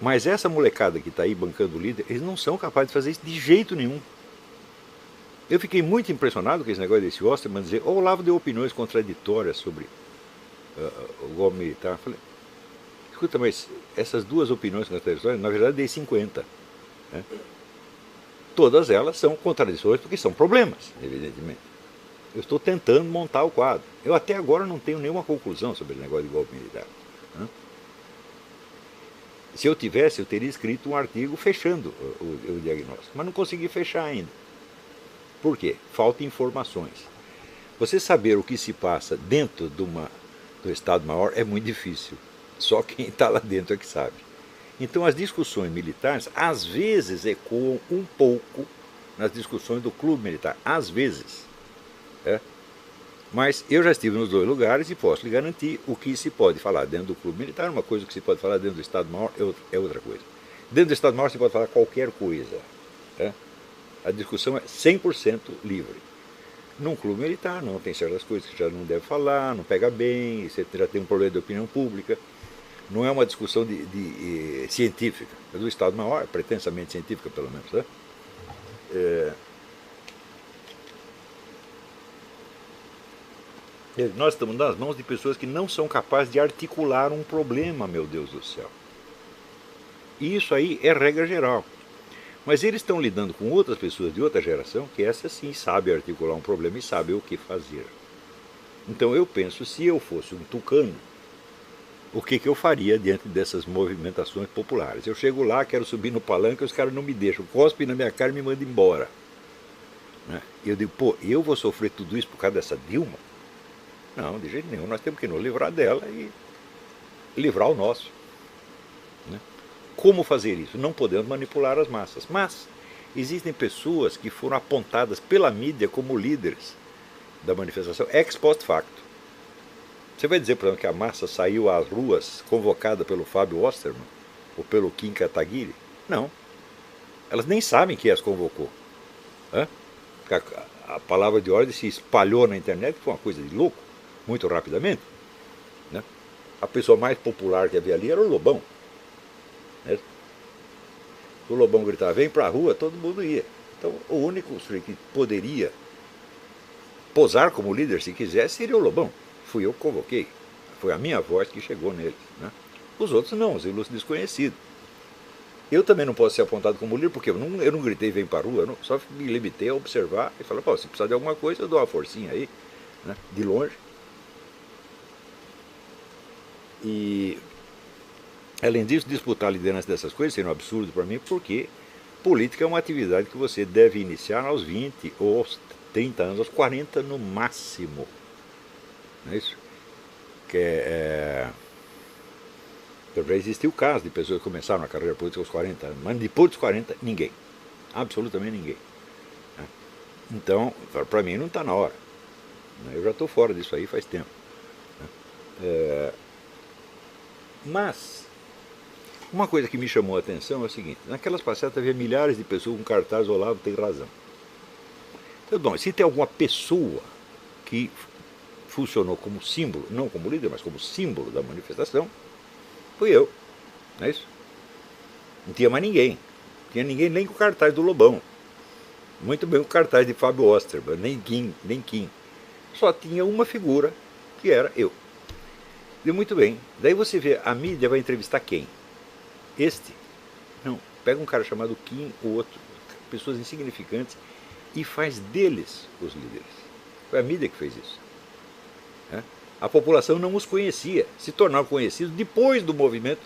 Mas essa molecada que está aí bancando o líder, eles não são capazes de fazer isso de jeito nenhum. Eu fiquei muito impressionado com esse negócio desse Osterman dizer, o Olavo deu opiniões contraditórias sobre o golpe militar. Eu falei, escuta, mas essas duas opiniões contraditórias, na verdade, dei 50. Né? Todas elas são contradições porque são problemas, evidentemente. Eu estou tentando montar o quadro. Eu até agora não tenho nenhuma conclusão sobre o negócio de golpe militar. Né? Se eu tivesse, eu teria escrito um artigo fechando o diagnóstico, mas não consegui fechar ainda. Por quê? Falta informações. Você saber o que se passa dentro do Estado-Maior é muito difícil. Só quem está lá dentro é que sabe. Então as discussões militares às vezes ecoam um pouco nas discussões do clube militar. Às vezes. Mas eu já estive nos dois lugares e posso lhe garantir o que se pode falar dentro do clube militar, uma coisa que se pode falar dentro do Estado-Maior é outra coisa. Dentro do Estado-Maior se pode falar qualquer coisa. A discussão é 100% livre. Num clube militar não, tem certas coisas que já não deve falar, não pega bem, você já tem um problema de opinião pública. Não é uma discussão científica. É do Estado-Maior, pretensamente científica pelo menos. Nós estamos nas mãos de pessoas que não são capazes de articular um problema, meu Deus do céu. E isso aí é regra geral. Mas eles estão lidando com outras pessoas de outra geração que essas sim sabem articular um problema e sabem o que fazer. Então eu penso, se eu fosse um tucano, o que eu faria diante dessas movimentações populares? Eu chego lá, quero subir no palanque, os caras não me deixam, cospem na minha cara e me mandam embora. Eu digo, pô, eu vou sofrer tudo isso por causa dessa Dilma? Não, de jeito nenhum, nós temos que nos livrar dela e livrar o nosso. Como fazer isso? Não podemos manipular as massas. Mas existem pessoas que foram apontadas pela mídia como líderes da manifestação ex post facto. Você vai dizer, por exemplo, que a massa saiu às ruas convocada pelo Fábio Osterman ou pelo Kim Kataguiri? Não. Elas nem sabem quem as convocou. A palavra de ordem se espalhou na internet, foi uma coisa de louco, muito rapidamente. A pessoa mais popular que havia ali era o Lobão. O Lobão gritava, vem pra rua, todo mundo ia. Então o único sujeito que poderia posar como líder se quisesse seria o Lobão. Fui eu que convoquei. Foi a minha voz que chegou neles. Os outros não, os ilustres desconhecidos. Eu também não posso ser apontado como líder, porque eu não gritei vem pra rua, só me limitei a observar e falar, se precisar de alguma coisa eu dou uma forcinha aí, de longe. E além disso, disputar a liderança dessas coisas seria um absurdo para mim, porque política é uma atividade que você deve iniciar aos 20 ou aos 30 anos, aos 40 no máximo. Não é isso? Já existiu o caso de pessoas que começaram a carreira política aos 40 anos, mas depois dos 40, ninguém. Absolutamente ninguém. Então, para mim não está na hora. Eu já estou fora disso aí faz tempo. Mas, uma coisa que me chamou a atenção é o seguinte: naquelas passeatas havia milhares de pessoas com cartaz Olavo tem razão. Então, bom, se tem alguma pessoa que funcionou como símbolo, não como líder, mas como símbolo da manifestação, fui eu. Não é isso? Não tinha mais ninguém. Não tinha ninguém nem com o cartaz do Lobão. Muito bem com o cartaz de Fábio Osterman, nem Kim. Só tinha uma figura, que era eu. Deu muito bem. Daí você vê, a mídia vai entrevistar quem? Este? Não. Pega um cara chamado Kim, o outro, pessoas insignificantes, e faz deles os líderes. Foi a mídia que fez isso. A população não os conhecia, se tornaram conhecidos depois do movimento,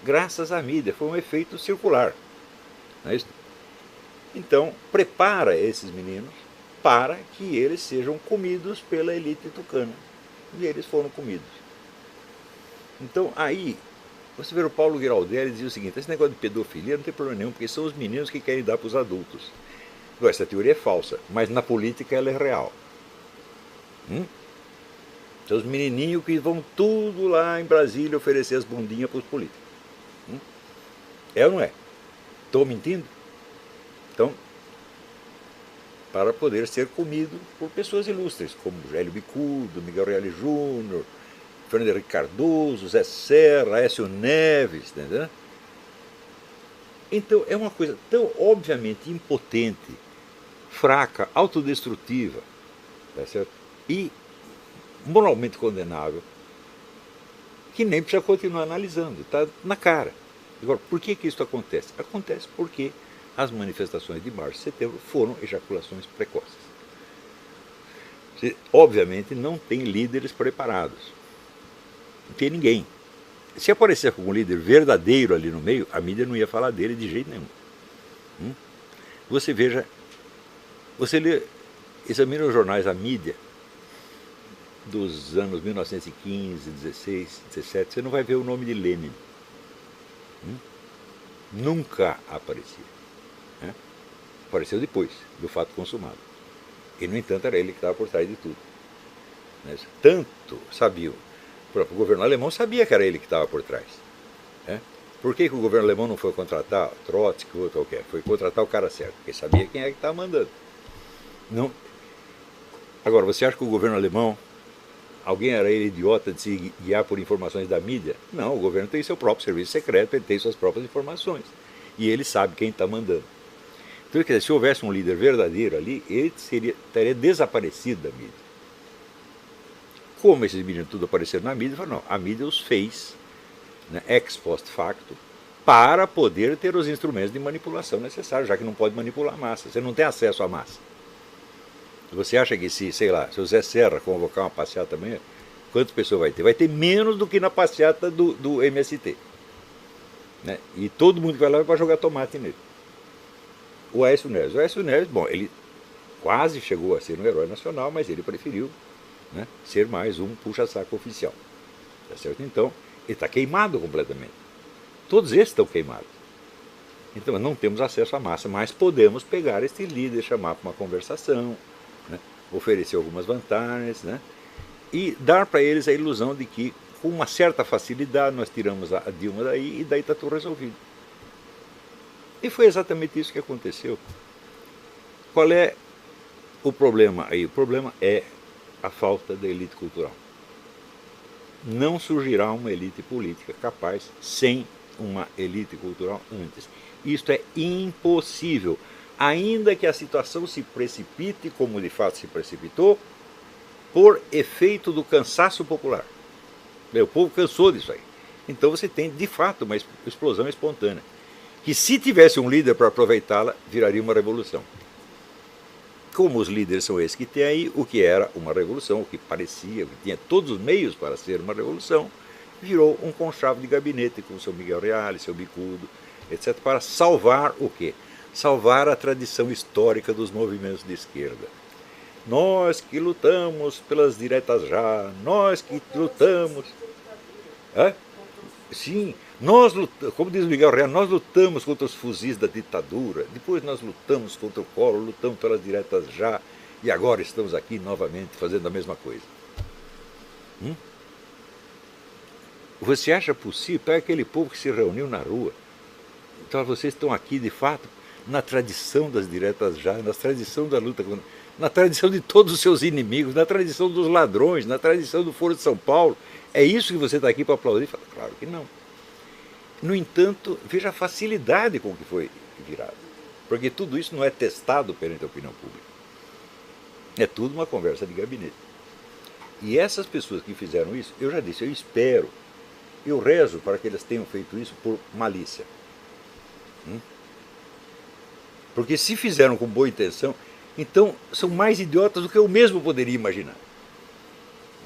graças à mídia. Foi um efeito circular. Não é isso? Então, prepara esses meninos para que eles sejam comidos pela elite tucana. E eles foram comidos. Então, aí, você vê o Paulo Giraldelli dizia o seguinte: esse negócio de pedofilia não tem problema nenhum, porque são os meninos que querem dar para os adultos. Agora, essa teoria é falsa, mas na política ela é real. São os menininhos que vão tudo lá em Brasília oferecer as bundinhas para os políticos. É ou não é? Estou mentindo? Então, para poder ser comido por pessoas ilustres, como Hélio Bicudo, Miguel Reale Júnior, Fernando Henrique Cardoso, Zé Serra, Aécio Neves, entendeu? Então, é uma coisa tão obviamente impotente, fraca, autodestrutiva, tá certo? E moralmente condenável, que nem precisa continuar analisando, está na cara. Agora, por que isso acontece? Acontece porque as manifestações de março e setembro foram ejaculações precoces. Você, obviamente, não tem líderes preparados. Não tem ninguém. Se aparecer algum líder verdadeiro ali no meio, a mídia não ia falar dele de jeito nenhum. Você veja, você lê, examina os jornais, a mídia dos anos 1915, 16, 17, você não vai ver o nome de Lenin. Nunca aparecia. Apareceu depois do fato consumado. E, no entanto, era ele que estava por trás de tudo. Tanto sabiam. O próprio governo alemão sabia que era ele que estava por trás. Por que o governo alemão não foi contratar Trotsky ou qualquer? Foi contratar o cara certo, porque sabia quem é que estava mandando. Não. Agora, você acha que o governo alemão, alguém era ele idiota de se guiar por informações da mídia? Não, o governo tem seu próprio serviço secreto, ele tem suas próprias informações. E ele sabe quem está mandando. Então, quer dizer, se houvesse um líder verdadeiro ali, ele estaria desaparecido da mídia. Como esses meninos tudo apareceram na mídia, falaram, não, a mídia os fez, ex post facto, para poder ter os instrumentos de manipulação necessários, já que não pode manipular a massa. Você não tem acesso à massa. Você acha que se o Zé Serra convocar uma passeata amanhã, quantas pessoas vai ter? Vai ter menos do que na passeata do MST. E todo mundo que vai lá vai jogar tomate nele. O Aécio Neves, bom, ele quase chegou a ser um herói nacional, mas ele preferiu ser mais um puxa-saco oficial. Tá certo? Então, ele está queimado completamente. Todos esses estão queimados. Então, não temos acesso à massa, mas podemos pegar este líder, chamar para uma conversação, oferecer algumas vantagens, e dar para eles a ilusão de que, com uma certa facilidade, nós tiramos a Dilma daí e daí está tudo resolvido. E foi exatamente isso que aconteceu. Qual é o problema aí? O problema é a falta da elite cultural. Não surgirá uma elite política capaz sem uma elite cultural antes. Isto é impossível. Ainda que a situação se precipite, como de fato se precipitou, por efeito do cansaço popular. O povo cansou disso aí. Então você tem, de fato, uma explosão espontânea. Que se tivesse um líder para aproveitá-la, viraria uma revolução. Como os líderes são esses que tem aí, o que era uma revolução, o que parecia, o que tinha todos os meios para ser uma revolução, virou um conchavo de gabinete com o seu Miguel Reale, seu Bicudo, etc., para salvar o quê? salvar a tradição histórica dos movimentos de esquerda. Nós que lutamos pelas diretas já, nós que lutamos. É? Sim, nós lutamos, como diz o Miguel Real, nós lutamos contra os fuzis da ditadura, depois nós lutamos contra o Collor, lutamos pelas diretas já, e agora estamos aqui novamente fazendo a mesma coisa. Você acha possível? Pega aquele povo que se reuniu na rua. Então vocês estão aqui, de fato, na tradição das diretas já, na tradição da luta, na tradição de todos os seus inimigos, na tradição dos ladrões, na tradição do Foro de São Paulo. É isso que você está aqui para aplaudir? Fala, claro que não. No entanto, veja a facilidade com que foi virado. Porque tudo isso não é testado perante a opinião pública. É tudo uma conversa de gabinete. E essas pessoas que fizeram isso, eu já disse, eu espero, eu rezo para que eles tenham feito isso por malícia. Porque se fizeram com boa intenção, então são mais idiotas do que eu mesmo poderia imaginar.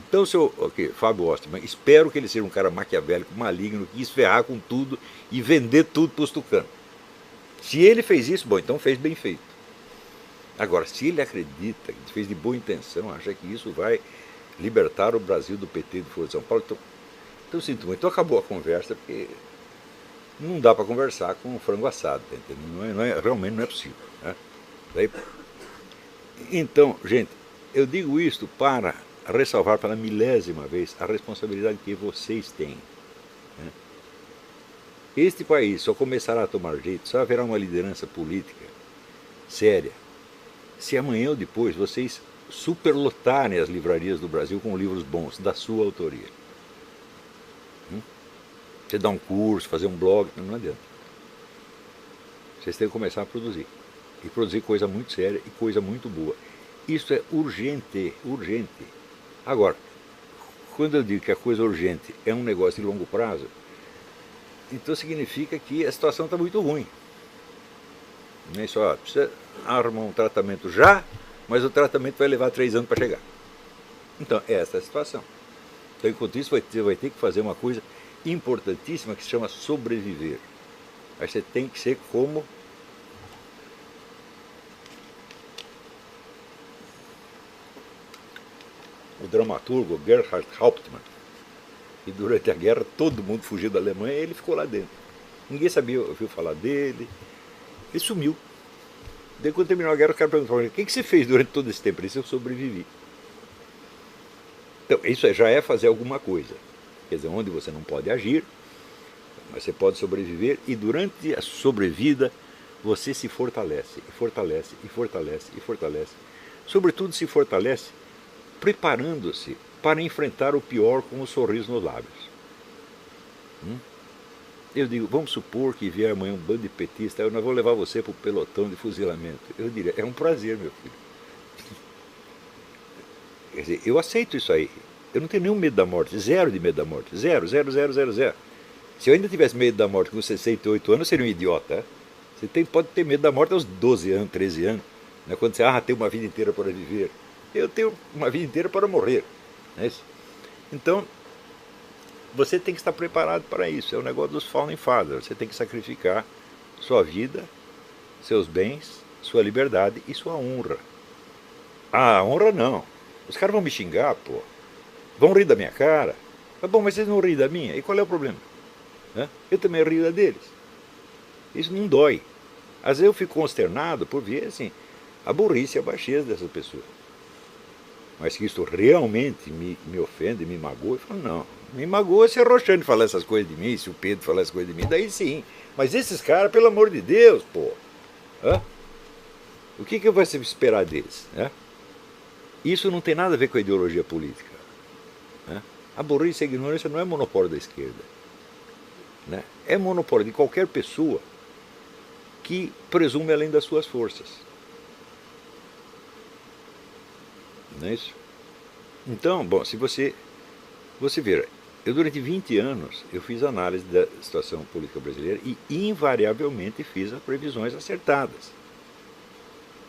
Então, Fábio Osterman, espero que ele seja um cara maquiavélico, maligno, que quis ferrar com tudo e vender tudo para os tucanos. Se ele fez isso, bom, então fez bem feito. Agora, se ele acredita, que fez de boa intenção, acha que isso vai libertar o Brasil do PT do Foro de São Paulo, então sinto muito. Então acabou a conversa, porque não dá para conversar com um frango assado, tá entendendo? Realmente não é possível. Né? Então, gente, eu digo isto para ressalvar pela milésima vez a responsabilidade que vocês têm. Né? Este país só começará a tomar jeito, só haverá uma liderança política séria, se amanhã ou depois vocês superlotarem as livrarias do Brasil com livros bons, da sua autoria. Você dar um curso, fazer um blog, não adianta. Vocês têm que começar a produzir. E produzir coisa muito séria e coisa muito boa. Isso é urgente, urgente. Agora, quando eu digo que a coisa urgente é um negócio de longo prazo, então significa que a situação está muito ruim. Nem só precisa arrumar um tratamento já, mas o tratamento vai levar 3 anos para chegar. Então, essa é a situação. Então, enquanto isso, vai ter que fazer uma coisa importantíssima que se chama sobreviver. Aí você tem que ser como o dramaturgo Gerhard Hauptmann, e durante a guerra todo mundo fugiu da Alemanha e ele ficou lá dentro. Ninguém ouviu falar dele, ele sumiu. Daí quando terminou a guerra, o cara perguntou: o que você fez durante todo esse tempo? Ele disse: eu sobrevivi. Então, isso já é fazer alguma coisa. Quer dizer, onde você não pode agir, mas você pode sobreviver, e durante a sobrevida você se fortalece, e fortalece, e fortalece, e fortalece. Sobretudo se fortalece preparando-se para enfrentar o pior com um sorriso nos lábios. Eu digo, vamos supor que vier amanhã um bando de petistas, nós vamos levar você para o pelotão de fuzilamento. Eu diria, é um prazer, meu filho. Quer dizer, eu aceito isso aí. Eu não tenho nenhum medo da morte, zero de medo da morte, zero, zero, zero, zero, zero. Se eu ainda tivesse medo da morte com 68 anos, eu seria um idiota. Você pode ter medo da morte aos 12 anos, 13 anos, né? Quando você tem uma vida inteira para viver. Eu tenho uma vida inteira para morrer. Não é isso? Então, você tem que estar preparado para isso. É o negócio dos Founding Fathers. Você tem que sacrificar sua vida, seus bens, sua liberdade e sua honra. Ah, a honra não. Os caras vão me xingar, pô. Vão rir da minha cara. Tá bom, mas vocês não riem da minha. E qual é o problema? Eu também rio da deles. Isso não dói. Às vezes eu fico consternado por ver assim, a burrice e a baixeza dessas pessoas. Mas que isso realmente me ofende, me magoa, eu falo, não. Me magoa se a Roxane falar essas coisas de mim, se o Pedro falar essas coisas de mim, daí sim. Mas esses caras, pelo amor de Deus, pô. O que eu vou esperar deles? Isso não tem nada a ver com a ideologia política. A burrice e a ignorância não é monopólio da esquerda. É monopólio de qualquer pessoa que presume além das suas forças. Não é isso? Então, bom, se você ver, eu durante 20 anos eu fiz análise da situação política brasileira e invariavelmente fiz as previsões acertadas.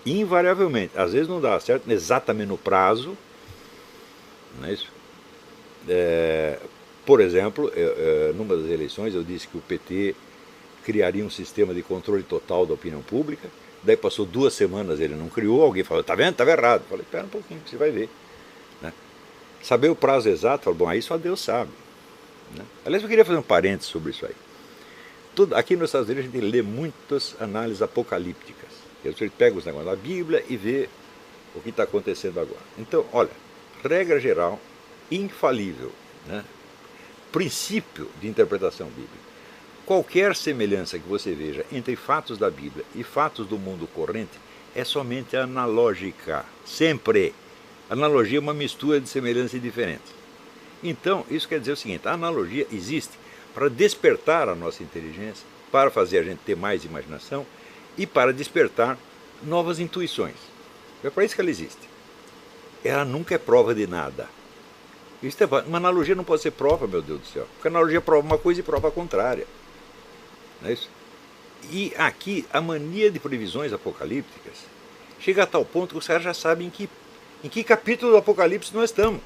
Invariavelmente. Às vezes não dá certo exatamente no prazo, não é isso? Por exemplo, numa das eleições eu disse que o PT criaria um sistema de controle total da opinião pública. Daí passou 2 semanas, ele não criou, alguém falou, tá vendo, estava errado. Eu falei, espera um pouquinho que você vai ver. Né? Saber o prazo exato, falei, bom, aí só Deus sabe. Né? Aliás, eu queria fazer um parênteses sobre isso aí. Aqui nos Estados Unidos a gente lê muitas análises apocalípticas. Você pega os negócios da Bíblia e vê o que está acontecendo agora. Então, olha, regra geral, infalível, né? Princípio de interpretação bíblica. Qualquer semelhança que você veja entre fatos da Bíblia e fatos do mundo corrente é somente analógica, sempre. Analogia é uma mistura de semelhanças diferentes. Então, isso quer dizer o seguinte, a analogia existe para despertar a nossa inteligência, para fazer a gente ter mais imaginação e para despertar novas intuições. É para isso que ela existe. Ela nunca é prova de nada. Uma analogia não pode ser prova, meu Deus do céu. Porque a analogia prova uma coisa e prova a contrária. Não é isso? E aqui a mania de previsões apocalípticas chega a tal ponto que os caras já sabem em que capítulo do Apocalipse nós estamos.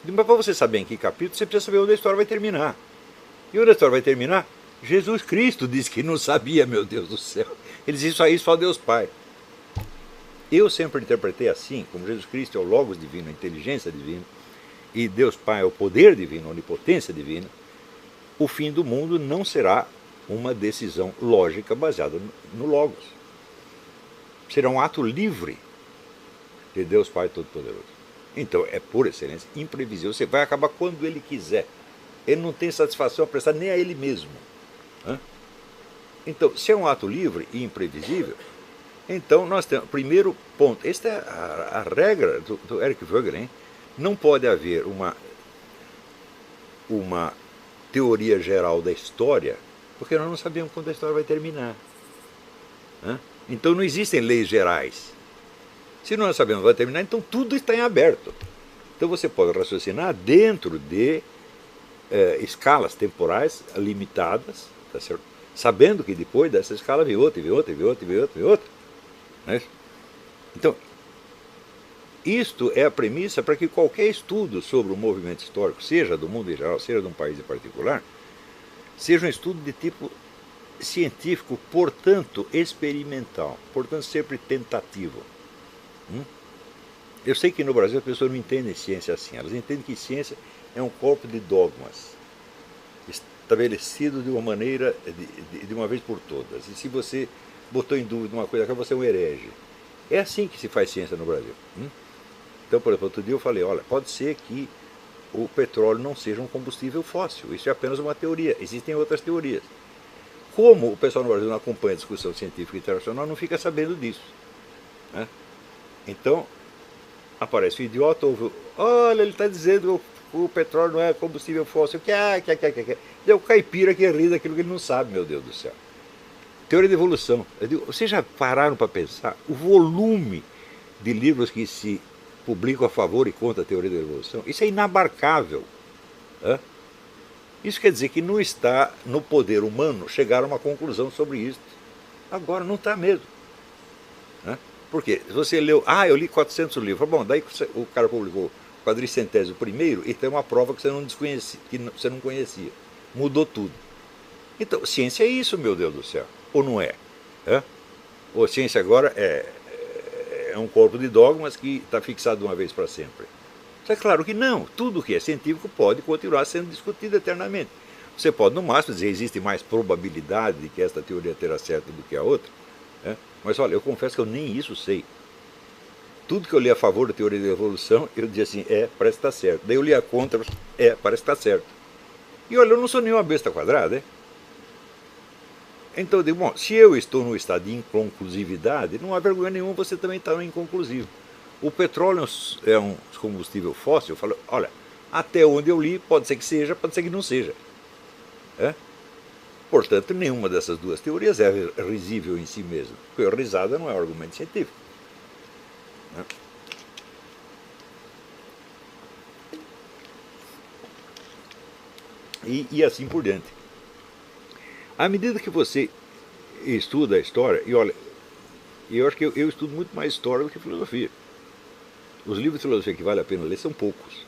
Mas para você saber em que capítulo, você precisa saber onde a história vai terminar. E onde a história vai terminar? Jesus Cristo disse que não sabia, meu Deus do céu. Ele disse isso aí só Deus Pai. Eu sempre interpretei assim, como Jesus Cristo é o Logos divino, a inteligência divina, e Deus Pai é o poder divino, a onipotência divina, o fim do mundo não será uma decisão lógica baseada no Logos. Será um ato livre de Deus Pai Todo-Poderoso. Então é, por excelência, imprevisível. Você vai acabar quando Ele quiser. Ele não tem satisfação a prestar nem a Ele mesmo. Então, se é um ato livre e imprevisível, então nós temos, primeiro ponto, esta é a regra do Eric Voegelin, não pode haver uma teoria geral da história, porque nós não sabemos quando a história vai terminar. Então não existem leis gerais. Se nós sabemos quando vai terminar, então tudo está em aberto. Então você pode raciocinar dentro de escalas temporais limitadas, tá certo? Sabendo que depois dessa escala vem outra, e vem outra, e vem outra, e vem outra, e vem outra. Não é isso? Então, isto é a premissa para que qualquer estudo sobre o movimento histórico, seja do mundo em geral, seja de um país em particular, seja um estudo de tipo científico, portanto experimental, portanto sempre tentativo. Eu sei que no Brasil as pessoas não entendem ciência assim, elas entendem que ciência é um corpo de dogmas, estabelecido de uma maneira, de uma vez por todas. E se você botou em dúvida uma coisa, você é um herege. É assim que se faz ciência no Brasil. Então, por exemplo, outro dia eu falei, olha, pode ser que o petróleo não seja um combustível fóssil, isso é apenas uma teoria, existem outras teorias. Como o pessoal no Brasil não acompanha a discussão científica internacional, não fica sabendo disso. Então, aparece o idiota, ouve, olha, ele está dizendo que o petróleo não é combustível fóssil, Deu caipira que ri daquilo que ele não sabe, meu Deus do céu. Teoria da evolução. Vocês já pararam para pensar o volume de livros que se publicam a favor e contra a teoria da evolução? Isso é inabarcável. Isso quer dizer que não está no poder humano chegar a uma conclusão sobre isso. Agora não está mesmo. Porque você leu, eu li 400 livros. Bom, daí o cara publicou o quadricentésimo primeiro e tem uma prova que você não conhecia. Mudou tudo. Então, ciência é isso, meu Deus do céu. Ou não é? Ou ciência agora é um corpo de dogmas que está fixado de uma vez para sempre. É claro que não. Tudo que é científico pode continuar sendo discutido eternamente. Você pode, no máximo, dizer que existe mais probabilidade de que esta teoria terá certo do que a outra. Mas olha, eu confesso que eu nem isso sei. Tudo que eu li a favor da teoria da evolução, eu dizia assim, parece que está certo. Daí eu li a contra, parece que está certo. E olha, eu não sou nenhuma besta quadrada, Então eu digo, bom, se eu estou no estado de inconclusividade, não há vergonha nenhuma você também estar no inconclusivo. O petróleo é um combustível fóssil, eu falo, olha, até onde eu li, pode ser que seja, pode ser que não seja. Portanto, nenhuma dessas duas teorias é risível em si mesma, porque a risada não é um argumento científico. E assim por diante. À medida que você estuda a história, e olha, eu acho que eu estudo muito mais história do que filosofia. Os livros de filosofia que vale a pena ler são poucos.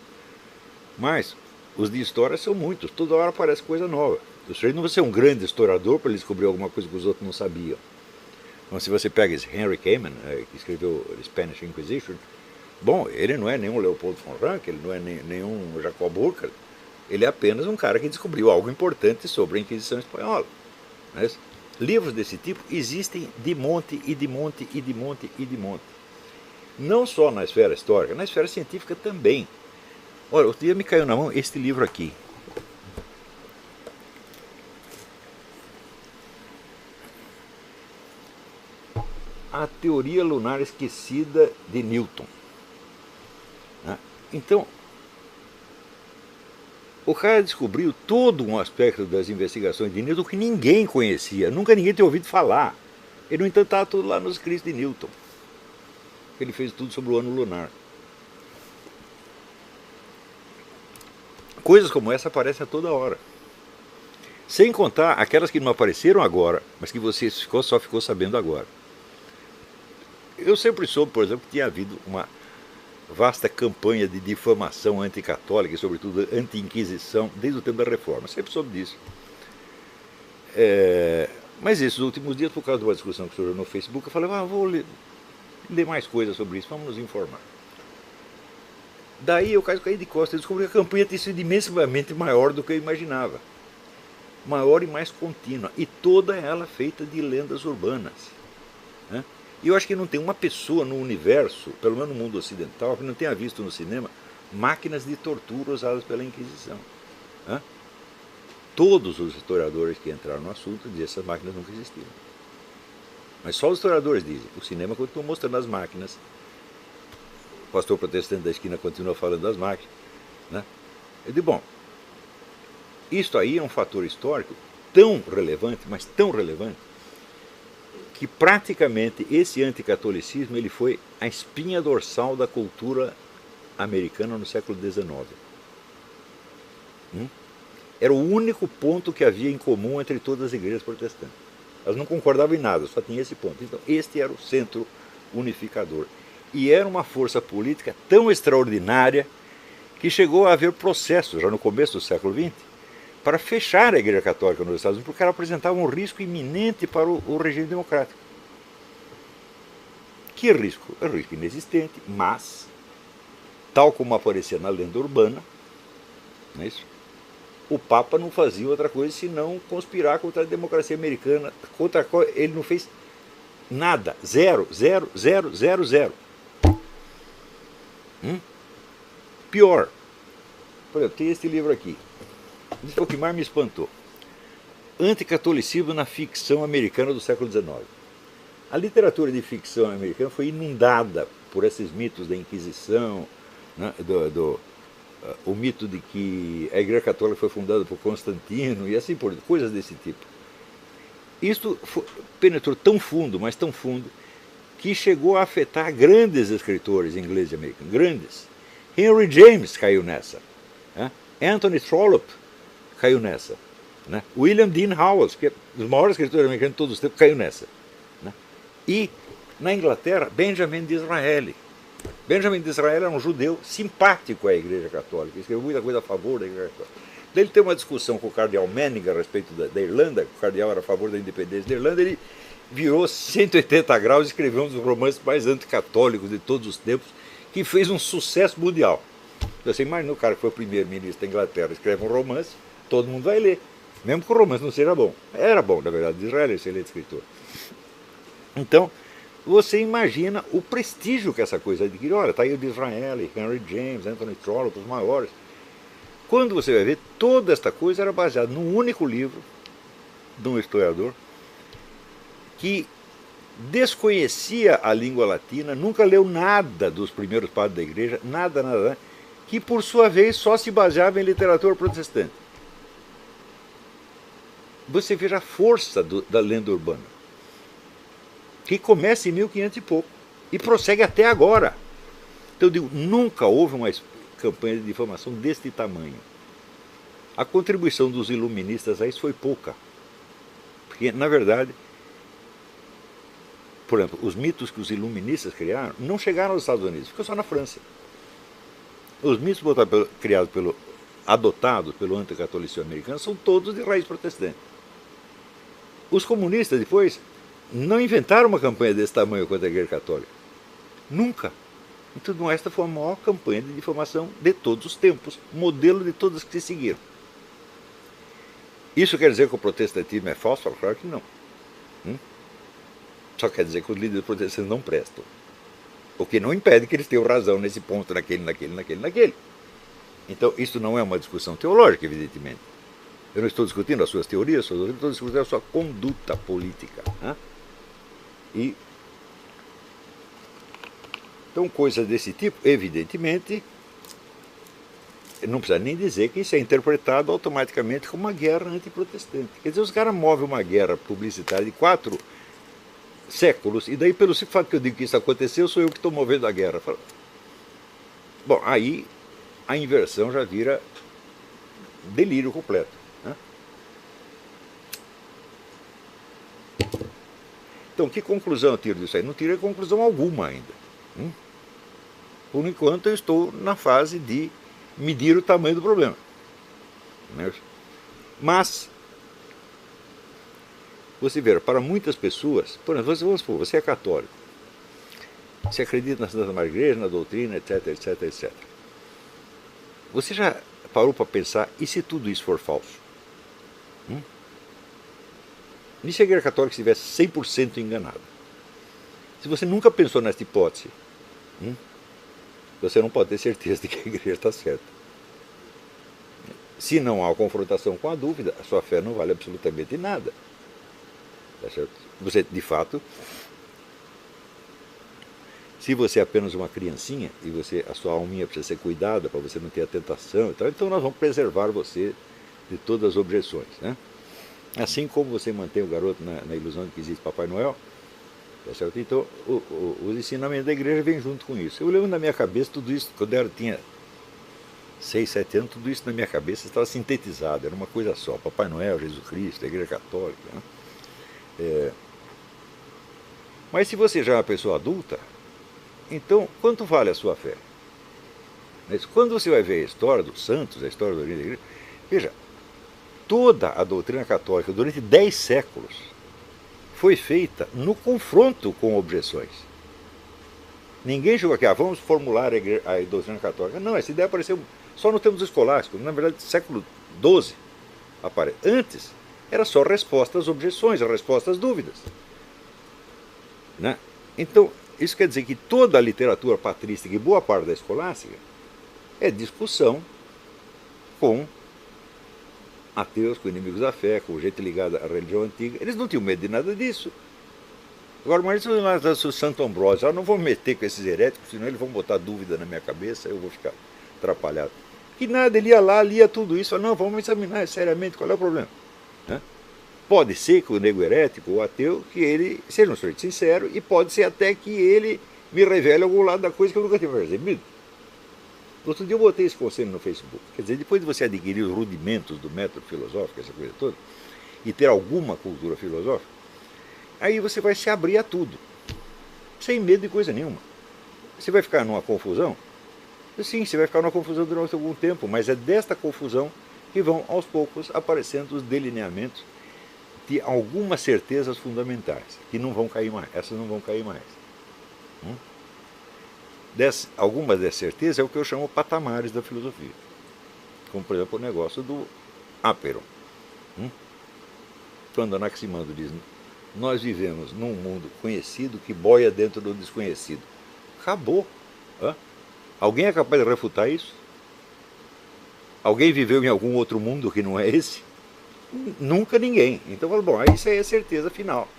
Mas Os de história são muitos, toda hora aparece coisa nova. O sujeito não vai ser um grande historiador para ele descobrir alguma coisa que os outros não sabiam. Então, se você pega esse Henry Kamen, que escreveu Spanish Inquisition, bom, ele não é nenhum Leopold von Ranke, ele não é nenhum Jacob Burckhardt, ele é apenas um cara que descobriu algo importante sobre a Inquisição Espanhola. Mas livros desse tipo existem de monte e de monte e de monte e de monte. Não só na esfera histórica, na esfera científica também. Olha, outro dia me caiu na mão este livro aqui. A Teoria Lunar Esquecida de Newton. Então, o cara descobriu todo um aspecto das investigações de Newton que ninguém conhecia, nunca ninguém tinha ouvido falar. E, no entanto, estava tudo lá nos escritos de Newton. Ele fez tudo sobre o ano lunar. Coisas como essa aparecem a toda hora. Sem contar aquelas que não apareceram agora, mas que você só ficou sabendo agora. Eu sempre soube, por exemplo, que tinha havido uma vasta campanha de difamação anticatólica e, sobretudo, anti-inquisição desde o tempo da Reforma. Sempre soube disso. Mas esses últimos dias, por causa de uma discussão que surgiu no Facebook, eu falei, vou ler mais coisas sobre isso, vamos nos informar. Daí eu caí de costas e descobri que a campanha tinha sido imensamente maior do que eu imaginava. Maior e mais contínua. E toda ela feita de lendas urbanas. E eu acho que não tem uma pessoa no universo, pelo menos no mundo ocidental, que não tenha visto no cinema máquinas de tortura usadas pela Inquisição. Todos os historiadores que entraram no assunto dizem que essas máquinas nunca existiram. Mas só os historiadores dizem. O cinema continua mostrando as máquinas. O pastor protestante da esquina continua falando das máquinas. Eu digo, bom, isto aí é um fator histórico tão relevante, mas tão relevante, que praticamente esse anticatolicismo ele foi a espinha dorsal da cultura americana no século XIX. Era o único ponto que havia em comum entre todas as igrejas protestantes. Elas não concordavam em nada, só tinha esse ponto. Então, este era o centro unificador. E era uma força política tão extraordinária que chegou a haver processos, já no começo do século XX, para fechar a Igreja Católica nos Estados Unidos, porque ela apresentava um risco iminente para o regime democrático. Que risco? É um risco inexistente, mas, tal como aparecia na lenda urbana, não é isso? O Papa não fazia outra coisa senão conspirar contra a democracia americana, contra a qual ele não fez nada, zero, zero, zero, zero, zero. Pior, por exemplo, tem este livro aqui. Isso foi o que mais me espantou. Anticatolicismo na ficção americana do século XIX. A literatura de ficção americana foi inundada por esses mitos da Inquisição, o mito de que a Igreja Católica foi fundada por Constantino e assim por diante, coisas desse tipo. Isso penetrou tão fundo, mas tão fundo, que chegou a afetar grandes escritores ingleses e americanos, grandes. Henry James caiu nessa. Anthony Trollope caiu nessa. William Dean Howells, que é um dos maiores escritores americanos de todos os tempos, caiu nessa. E, na Inglaterra, Benjamin Disraeli. Benjamin Disraeli era um judeu simpático à Igreja Católica, escreveu muita coisa a favor da Igreja Católica. Daí ele tem uma discussão com o cardeal Manning a respeito da Irlanda, o cardeal era a favor da independência da Irlanda, ele virou 180 graus e escreveu um dos romances mais anticatólicos de todos os tempos, que fez um sucesso mundial. Você imagina o cara que foi o primeiro-ministro da Inglaterra, escreve um romance, todo mundo vai ler, mesmo que o romance não seja bom. Era bom, na verdade, Disraeli é um excelente escritor. Então, você imagina o prestígio que essa coisa adquiriu. Olha, está aí o Disraeli, Henry James, Anthony Trollope, os maiores. Quando você vai ver, toda esta coisa era baseada num único livro de um historiador que desconhecia a língua latina, nunca leu nada dos primeiros padres da igreja, nada, nada, que por sua vez só se baseava em literatura protestante. Você veja a força da lenda urbana, que começa em 1500 e pouco e prossegue até agora. Então eu digo, nunca houve uma campanha de difamação deste tamanho. A contribuição dos iluministas a isso foi pouca, porque na verdade, por exemplo, os mitos que os iluministas criaram não chegaram aos Estados Unidos, ficou só na França. Os mitos criados pelo adotados pelo anticatolicismo americano são todos de raiz protestante. Os comunistas depois não inventaram uma campanha desse tamanho contra a Igreja Católica. Nunca. Então esta foi a maior campanha de difamação de todos os tempos, modelo de todas que se seguiram. Isso quer dizer que o protestantismo é falso? Claro que não. Só quer dizer que os líderes protestantes não prestam. O que não impede que eles tenham razão nesse ponto, naquele. Então, isso não é uma discussão teológica, evidentemente. Eu não estou discutindo as suas teorias, eu estou discutindo a sua conduta política. Então, coisas desse tipo, evidentemente, não precisa nem dizer que isso é interpretado automaticamente como uma guerra antiprotestante. Quer dizer, os caras movem uma guerra publicitária de 4 séculos, e daí, pelo simples fato que eu digo que isso aconteceu, sou eu que estou movendo a guerra. Bom, aí a inversão já vira delírio completo. Então, que conclusão eu tiro disso aí? Não tirei conclusão alguma ainda. Por enquanto, eu estou na fase de medir o tamanho do problema. Mas, você vê, para muitas pessoas, por exemplo, vamos supor, você é católico, você acredita na Santa Madre Igreja, na doutrina, etc, etc, etc. Você já parou para pensar, e se tudo isso for falso? E se a Igreja Católica estivesse 100% enganada? Se você nunca pensou nessa hipótese, você não pode ter certeza de que a Igreja está certa. Se não há confrontação com a dúvida, a sua fé não vale absolutamente nada. Tá certo? Você, de fato, se você é apenas uma criancinha e a sua alminha precisa ser cuidada para você não ter a tentação, então nós vamos preservar você de todas as objeções. Assim como você mantém o garoto na ilusão de que existe Papai Noel, tá certo? Então os ensinamentos da igreja vêm junto com isso. Eu lembro na minha cabeça tudo isso, quando eu tinha 6, 7 anos, tudo isso na minha cabeça estava sintetizado, era uma coisa só: Papai Noel, Jesus Cristo, a Igreja Católica. Mas se você já é uma pessoa adulta, então quanto vale a sua fé? Mas quando você vai ver a história dos santos, a história da origem da igreja, veja, toda a doutrina católica durante 10 séculos foi feita no confronto com objeções. Ninguém chegou aqui, vamos formular a doutrina católica. Não, essa ideia apareceu só no tempo dos escolásticos, na verdade, século XII. Antes, era só resposta às objeções, a resposta às dúvidas. Então, isso quer dizer que toda a literatura patrística e boa parte da escolástica é discussão com ateus, com inimigos da fé, com gente ligada à religião antiga. Eles não tinham medo de nada disso. Agora, mas o Santo Ambrósio, eu não vou me meter com esses heréticos, senão eles vão botar dúvida na minha cabeça, eu vou ficar atrapalhado. Que nada, ele ia lá, lia tudo isso, não, vamos examinar seriamente qual é o problema. Pode ser que o nego herético, o ateu, que ele seja um sujeito sincero, e pode ser até que ele me revele algum lado da coisa que eu nunca tinha percebido. Outro dia eu botei esse conselho no Facebook. Quer dizer, depois de você adquirir os rudimentos do método filosófico, essa coisa toda, e ter alguma cultura filosófica, aí você vai se abrir a tudo, sem medo de coisa nenhuma. Você vai ficar numa confusão? Sim, você vai ficar numa confusão durante algum tempo, mas é desta confusão que vão, aos poucos, aparecendo os delineamentos de algumas certezas fundamentais, que não vão cair mais, essas não vão cair mais. Algumas dessas certezas é o que eu chamo patamares da filosofia, como, por exemplo, o negócio do Aperon. Quando Anaximandro diz, nós vivemos num mundo conhecido que boia dentro do desconhecido. Acabou. Alguém é capaz de refutar isso? Alguém viveu em algum outro mundo que não é esse? Nunca ninguém. Então, bom, isso aí é certeza final.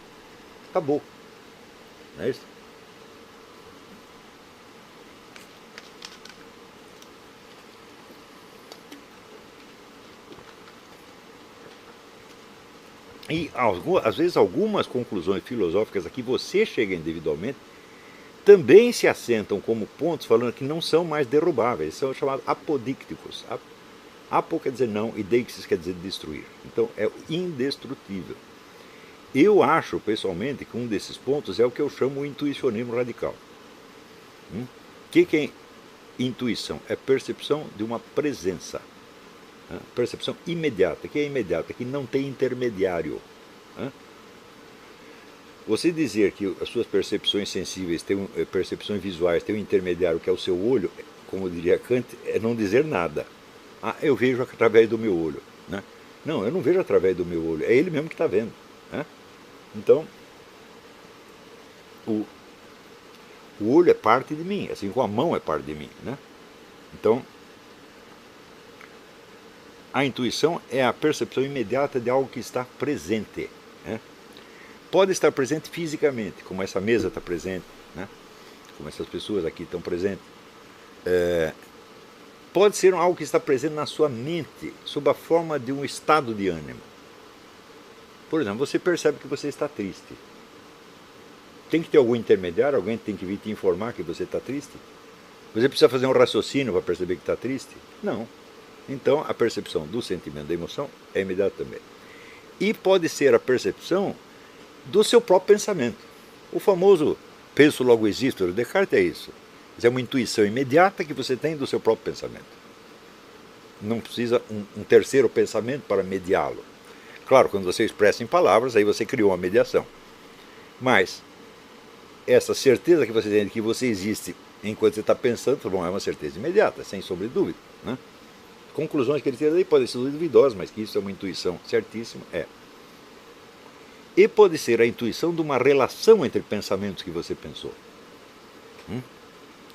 Acabou. Não é isso? E às vezes algumas conclusões filosóficas a que você chega individualmente também se assentam como pontos falando que não são mais derrubáveis, são chamados apodícticos. Apo quer dizer não e deixis quer dizer destruir. Então é indestrutível. Eu acho pessoalmente que um desses pontos é o que eu chamo de intuicionismo radical. O que é intuição? É percepção de uma presença. Né? Percepção imediata. Que é imediata? Que não tem intermediário. Né? Você dizer que as suas percepções sensíveis, percepções visuais, têm um intermediário que é o seu olho, como diria Kant, é não dizer nada. Ah, eu vejo através do meu olho. Né? Não, eu não vejo através do meu olho. É ele mesmo que está vendo. Né? Então, o olho é parte de mim, assim como a mão é parte de mim. Né? Então, a intuição é a percepção imediata de algo que está presente. Né? Pode estar presente fisicamente, como essa mesa está presente, né? Como essas pessoas aqui estão presentes. Pode ser algo que está presente na sua mente, sob a forma de um estado de ânimo. Por exemplo, você percebe que você está triste. Tem que ter algum intermediário, alguém tem que vir te informar que você está triste? Você precisa fazer um raciocínio para perceber que está triste? Não. Então, a percepção do sentimento, da emoção, é imediata também. E pode ser a percepção do seu próprio pensamento. O famoso penso logo existo, do Descartes é isso. É uma intuição imediata que você tem do seu próprio pensamento. Não precisa um terceiro pensamento para mediá-lo. Claro, quando você expressa em palavras, aí você criou uma mediação. Mas essa certeza que você tem de que você existe enquanto você está pensando, bom, é uma certeza imediata, sem sombra de dúvida. Né? Conclusões que ele tira daí podem ser duvidosas, mas que isso é uma intuição certíssima, é. E pode ser a intuição de uma relação entre pensamentos que você pensou.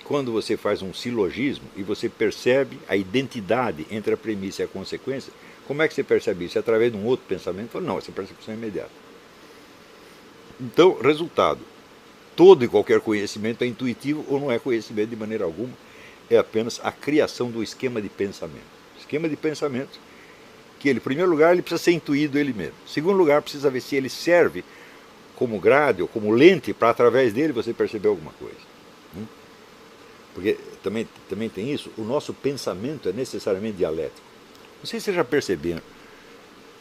Quando você faz um silogismo e você percebe a identidade entre a premissa e a consequência, como é que você percebe isso? É através de um outro pensamento? Não, essa percepção é imediata. Então, resultado, todo e qualquer conhecimento é intuitivo ou não é conhecimento de maneira alguma, é apenas a criação do esquema de pensamento. Esquema de pensamento que ele, em primeiro lugar, ele precisa ser intuído ele mesmo. Em segundo lugar, precisa ver se ele serve como grade ou como lente para, através dele, você perceber alguma coisa. Porque também tem isso, o nosso pensamento é necessariamente dialético. Não sei se vocês já perceberam.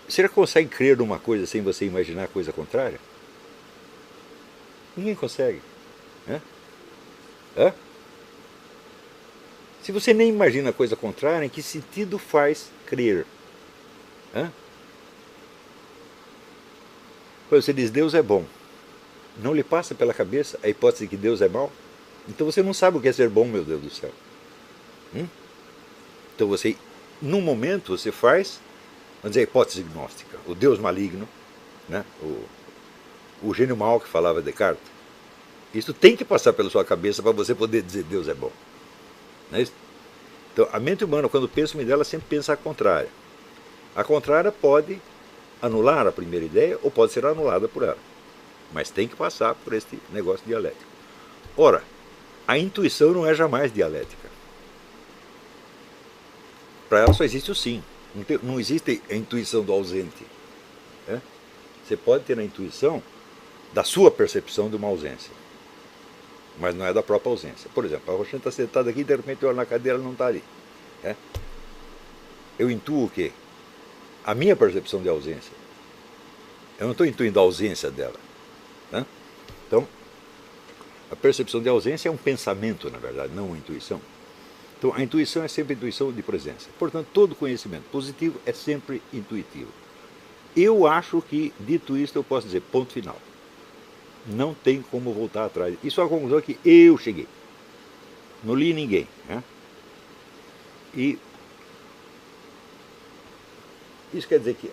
Você já consegue crer numa coisa sem você imaginar a coisa contrária? Ninguém consegue. Né? Se você nem imagina a coisa contrária, em que sentido faz crer? Quando você diz Deus é bom, não lhe passa pela cabeça a hipótese de que Deus é mau? Então você não sabe o que é ser bom, meu Deus do céu. Então você, num momento, você faz, vamos dizer, a hipótese gnóstica, o Deus maligno, né? o gênio mau que falava Descartes. Isso tem que passar pela sua cabeça para você poder dizer Deus é bom. Não é isso? Então a mente humana, quando pensa uma ideia, ela sempre pensa a contrária. A contrária pode anular a primeira ideia ou pode ser anulada por ela. Mas tem que passar por este negócio dialético. Ora, a intuição não é jamais dialética. Para ela só existe o sim. Não existe a intuição do ausente. Né? Você pode ter a intuição da sua percepção de uma ausência, mas não é da própria ausência. Por exemplo, a Roxana está sentada aqui e de repente eu olho na cadeira, ela não está ali. Né? Eu intuo o quê? A minha percepção de ausência. Eu não estou intuindo a ausência dela. Né? Então, a percepção de ausência é um pensamento, na verdade, não uma intuição. Então, a intuição é sempre intuição de presença. Portanto, todo conhecimento positivo é sempre intuitivo. Eu acho que, dito isto, eu posso dizer ponto final. Não tem como voltar atrás. Isso é a conclusão que eu cheguei. Não li ninguém. Né? E isso quer dizer que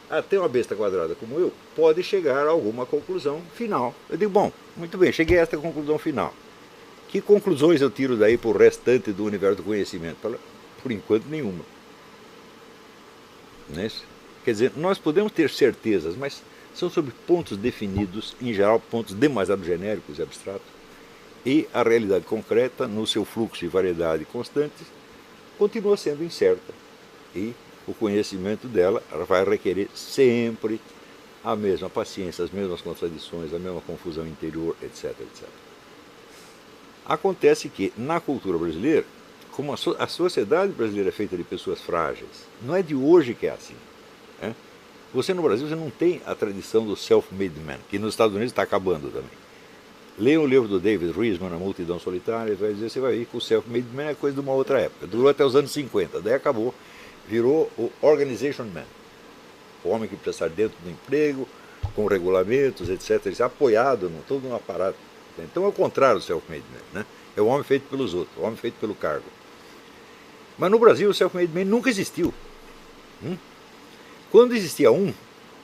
até uma besta quadrada como eu pode chegar a alguma conclusão final. Eu digo, bom, muito bem, cheguei a esta conclusão final. Que conclusões eu tiro daí para o restante do universo do conhecimento? Por enquanto, nenhuma. Não é isso? Quer dizer, nós podemos ter certezas, mas são sobre pontos definidos, em geral pontos demasiado genéricos e abstratos, e a realidade concreta, no seu fluxo e variedade constantes, continua sendo incerta. E o conhecimento dela vai requerer sempre a mesma paciência, as mesmas contradições, a mesma confusão interior, etc, etc. Acontece que, na cultura brasileira, como a sociedade brasileira é feita de pessoas frágeis, não é de hoje que é assim. Né? Você no Brasil você não tem a tradição do self-made man, que nos Estados Unidos está acabando também. Leia o livro do David Riesman, A Multidão Solitária, e vai dizer, você vai ver que o self-made man é coisa de uma outra época. Durou até os anos 50, daí acabou. virou o organization man, o homem que precisa estar dentro do emprego, com regulamentos, etc. Ele é apoiado em todo um aparato. Então é o contrário do self-made man, né? É o homem feito pelos outros, o homem feito pelo cargo. Mas no Brasil o self-made man nunca existiu. Quando existia um,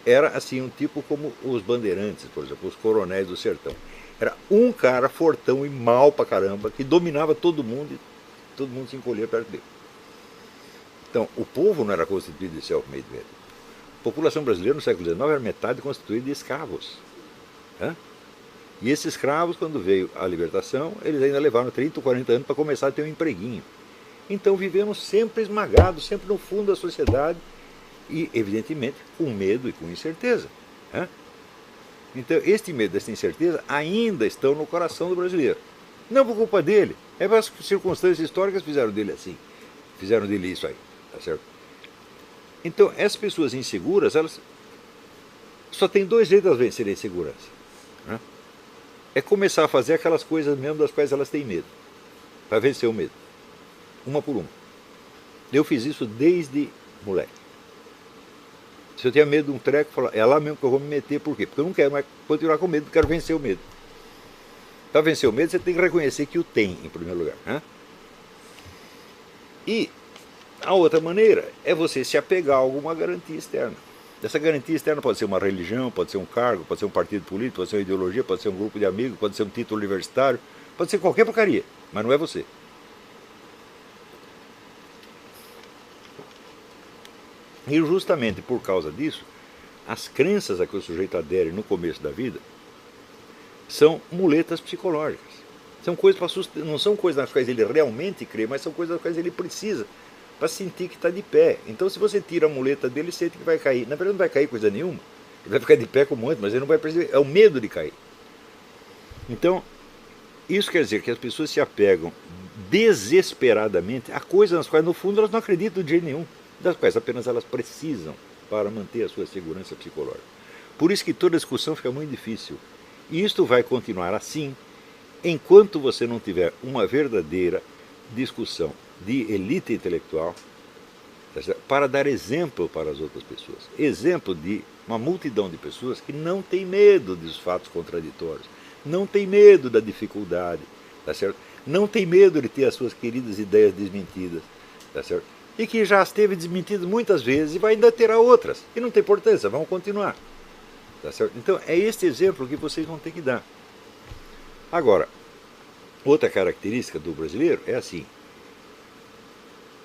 era assim, um tipo como os bandeirantes, por exemplo, os coronéis do sertão. Era um cara fortão e mal pra caramba, que dominava todo mundo e todo mundo se encolhia perto dele. Então, o povo não era constituído de self-made men. A população brasileira no século XIX era metade constituída de escravos. E esses escravos, quando veio a libertação, eles ainda levaram 30 ou 40 anos para começar a ter um empreguinho. Então vivemos sempre esmagados, sempre no fundo da sociedade e, evidentemente, com medo e com incerteza. Então, este medo e esta incerteza ainda estão no coração do brasileiro. Não por culpa dele, é para as circunstâncias históricas que fizeram dele assim. Fizeram dele isso aí, tá certo? Então, essas pessoas inseguras, elas só tem dois jeitos de elas vencerem a insegurança. É começar a fazer aquelas coisas mesmo das quais elas têm medo, para vencer o medo, uma por uma. Eu fiz isso desde moleque. Se eu tinha medo de um treco, eu falava, é lá mesmo que eu vou me meter, por quê? Porque eu não quero mais continuar com medo, eu quero vencer o medo. Para vencer o medo, você tem que reconhecer que o tem, em primeiro lugar. E a outra maneira é você se apegar a alguma garantia externa. Essa garantia externa pode ser uma religião, pode ser um cargo, pode ser um partido político, pode ser uma ideologia, pode ser um grupo de amigos, pode ser um título universitário, pode ser qualquer porcaria, mas não é você. E justamente por causa disso, as crenças a que o sujeito adere no começo da vida são muletas psicológicas. São coisas não são coisas nas quais ele realmente crê, mas são coisas nas quais ele precisa para sentir que está de pé. Então, se você tira a muleta dele, ele sente que vai cair. Na verdade, não vai cair coisa nenhuma. Ele vai ficar de pé como antes, mas ele não vai perceber. É o medo de cair. Então, isso quer dizer que as pessoas se apegam desesperadamente a coisas nas quais, no fundo, elas não acreditam de jeito nenhum, das quais apenas elas precisam para manter a sua segurança psicológica. Por isso que toda discussão fica muito difícil. E isto vai continuar assim enquanto você não tiver uma verdadeira discussão de elite intelectual para dar exemplo para as outras pessoas. Exemplo de uma multidão de pessoas que não tem medo dos fatos contraditórios, não tem medo da dificuldade, tá certo? Não tem medo de ter as suas queridas ideias desmentidas, tá certo? E que já as teve desmentidas muitas vezes e vai ainda ter outras. E não tem importância, vamos continuar. Tá certo? Então é este exemplo que vocês vão ter que dar. Agora, outra característica do brasileiro é assim.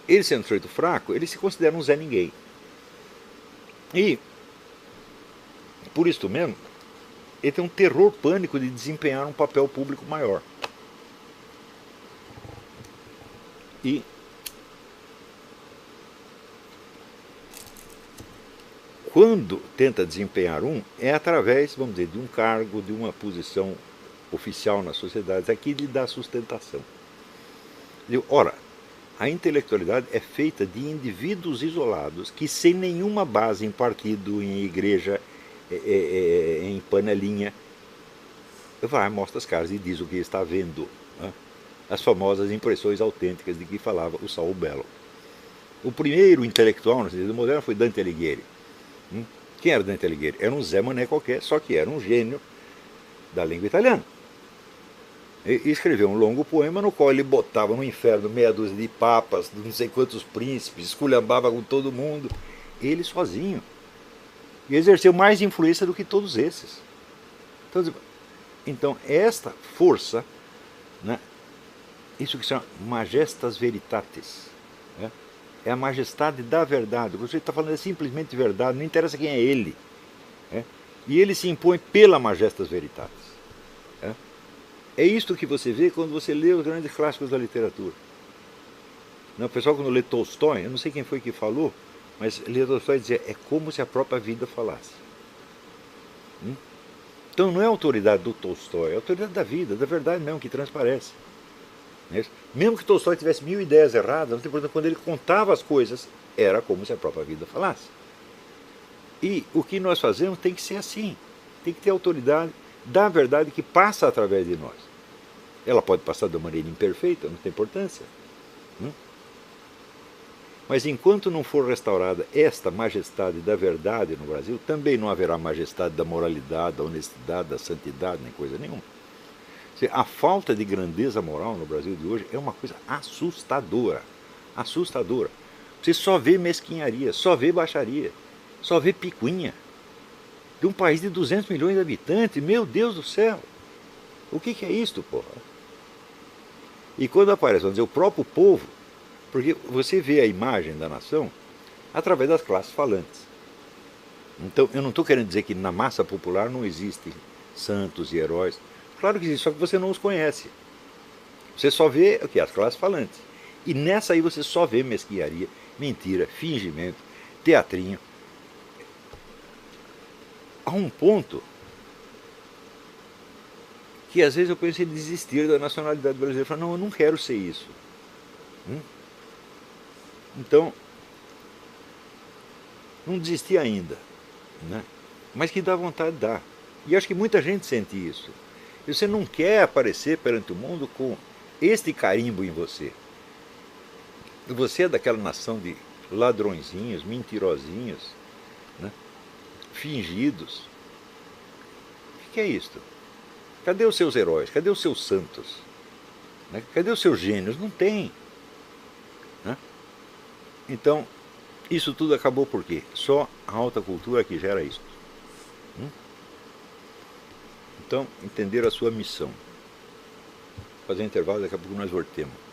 Ele sendo sujeito fraco, ele se considera um Zé Ninguém. E, por isso mesmo, ele tem um terror pânico de desempenhar um papel público maior. E quando tenta desempenhar é através, vamos dizer, de um cargo, de uma posição oficial na sociedade, aqui lhe dá sustentação. Ora, a intelectualidade é feita de indivíduos isolados que, sem nenhuma base em partido, em igreja, em panelinha, vai, mostra as caras e diz o que está vendo. As famosas impressões autênticas de que falava o Saul Bellow. O primeiro intelectual, no sentido moderno, foi Dante Alighieri. Quem era Dante Alighieri? Era um Zé Mané qualquer, só que era um gênio da língua italiana. E escreveu um longo poema no qual ele botava no inferno meia dúzia de papas, não sei quantos príncipes, esculhambava com todo mundo, ele sozinho. E exerceu mais influência do que todos esses. Então esta força, né, isso que se chama majestas veritatis, né, é a majestade da verdade. O que você está falando é simplesmente verdade, não interessa quem é ele. Né, e ele se impõe pela majestas veritatis. É isto que você vê quando você lê os grandes clássicos da literatura. O pessoal, quando lê Tolstói, eu não sei quem foi que falou, mas lê Tolstói e dizia, é como se a própria vida falasse. Então não é a autoridade do Tolstói, é a autoridade da vida, da verdade mesmo, que transparece. Mesmo que Tolstói tivesse 1000 ideias erradas, não tem importância, quando ele contava as coisas, era como se a própria vida falasse. E o que nós fazemos tem que ser assim, tem que ter autoridade da verdade que passa através de nós. Ela pode passar de uma maneira imperfeita, não tem importância. Mas enquanto não for restaurada esta majestade da verdade no Brasil, também não haverá majestade da moralidade, da honestidade, da santidade, nem coisa nenhuma. A falta de grandeza moral no Brasil de hoje é uma coisa assustadora. Assustadora. Você só vê mesquinharia, só vê baixaria, só vê picuinha. De um país de 200 milhões de habitantes, meu Deus do céu! O que é isto, porra? E quando aparece, vamos dizer, o próprio povo, porque você vê a imagem da nação através das classes falantes. Então, eu não estou querendo dizer que na massa popular não existem santos e heróis. Claro que existe, só que você não os conhece. Você só vê o que? As classes falantes. E nessa aí você só vê mesquinharia, mentira, fingimento, teatrinho. Há um ponto que às vezes eu penso em desistir da nacionalidade brasileira. Eu falo, não, eu não quero ser isso. Então, não desisti ainda, né? Mas que dá vontade, dá. E acho que muita gente sente isso. E você não quer aparecer perante o mundo com este carimbo em você. Você é daquela nação de ladrõezinhos, mentirosinhos, né? Fingidos. O que é isto? Cadê os seus heróis? Cadê os seus santos? Né? Cadê os seus gênios? Não tem. Né? Então, isso tudo acabou por quê? Só a alta cultura que gera isso. Então, entender a sua missão. Vou fazer um intervalo, daqui a pouco nós voltemos.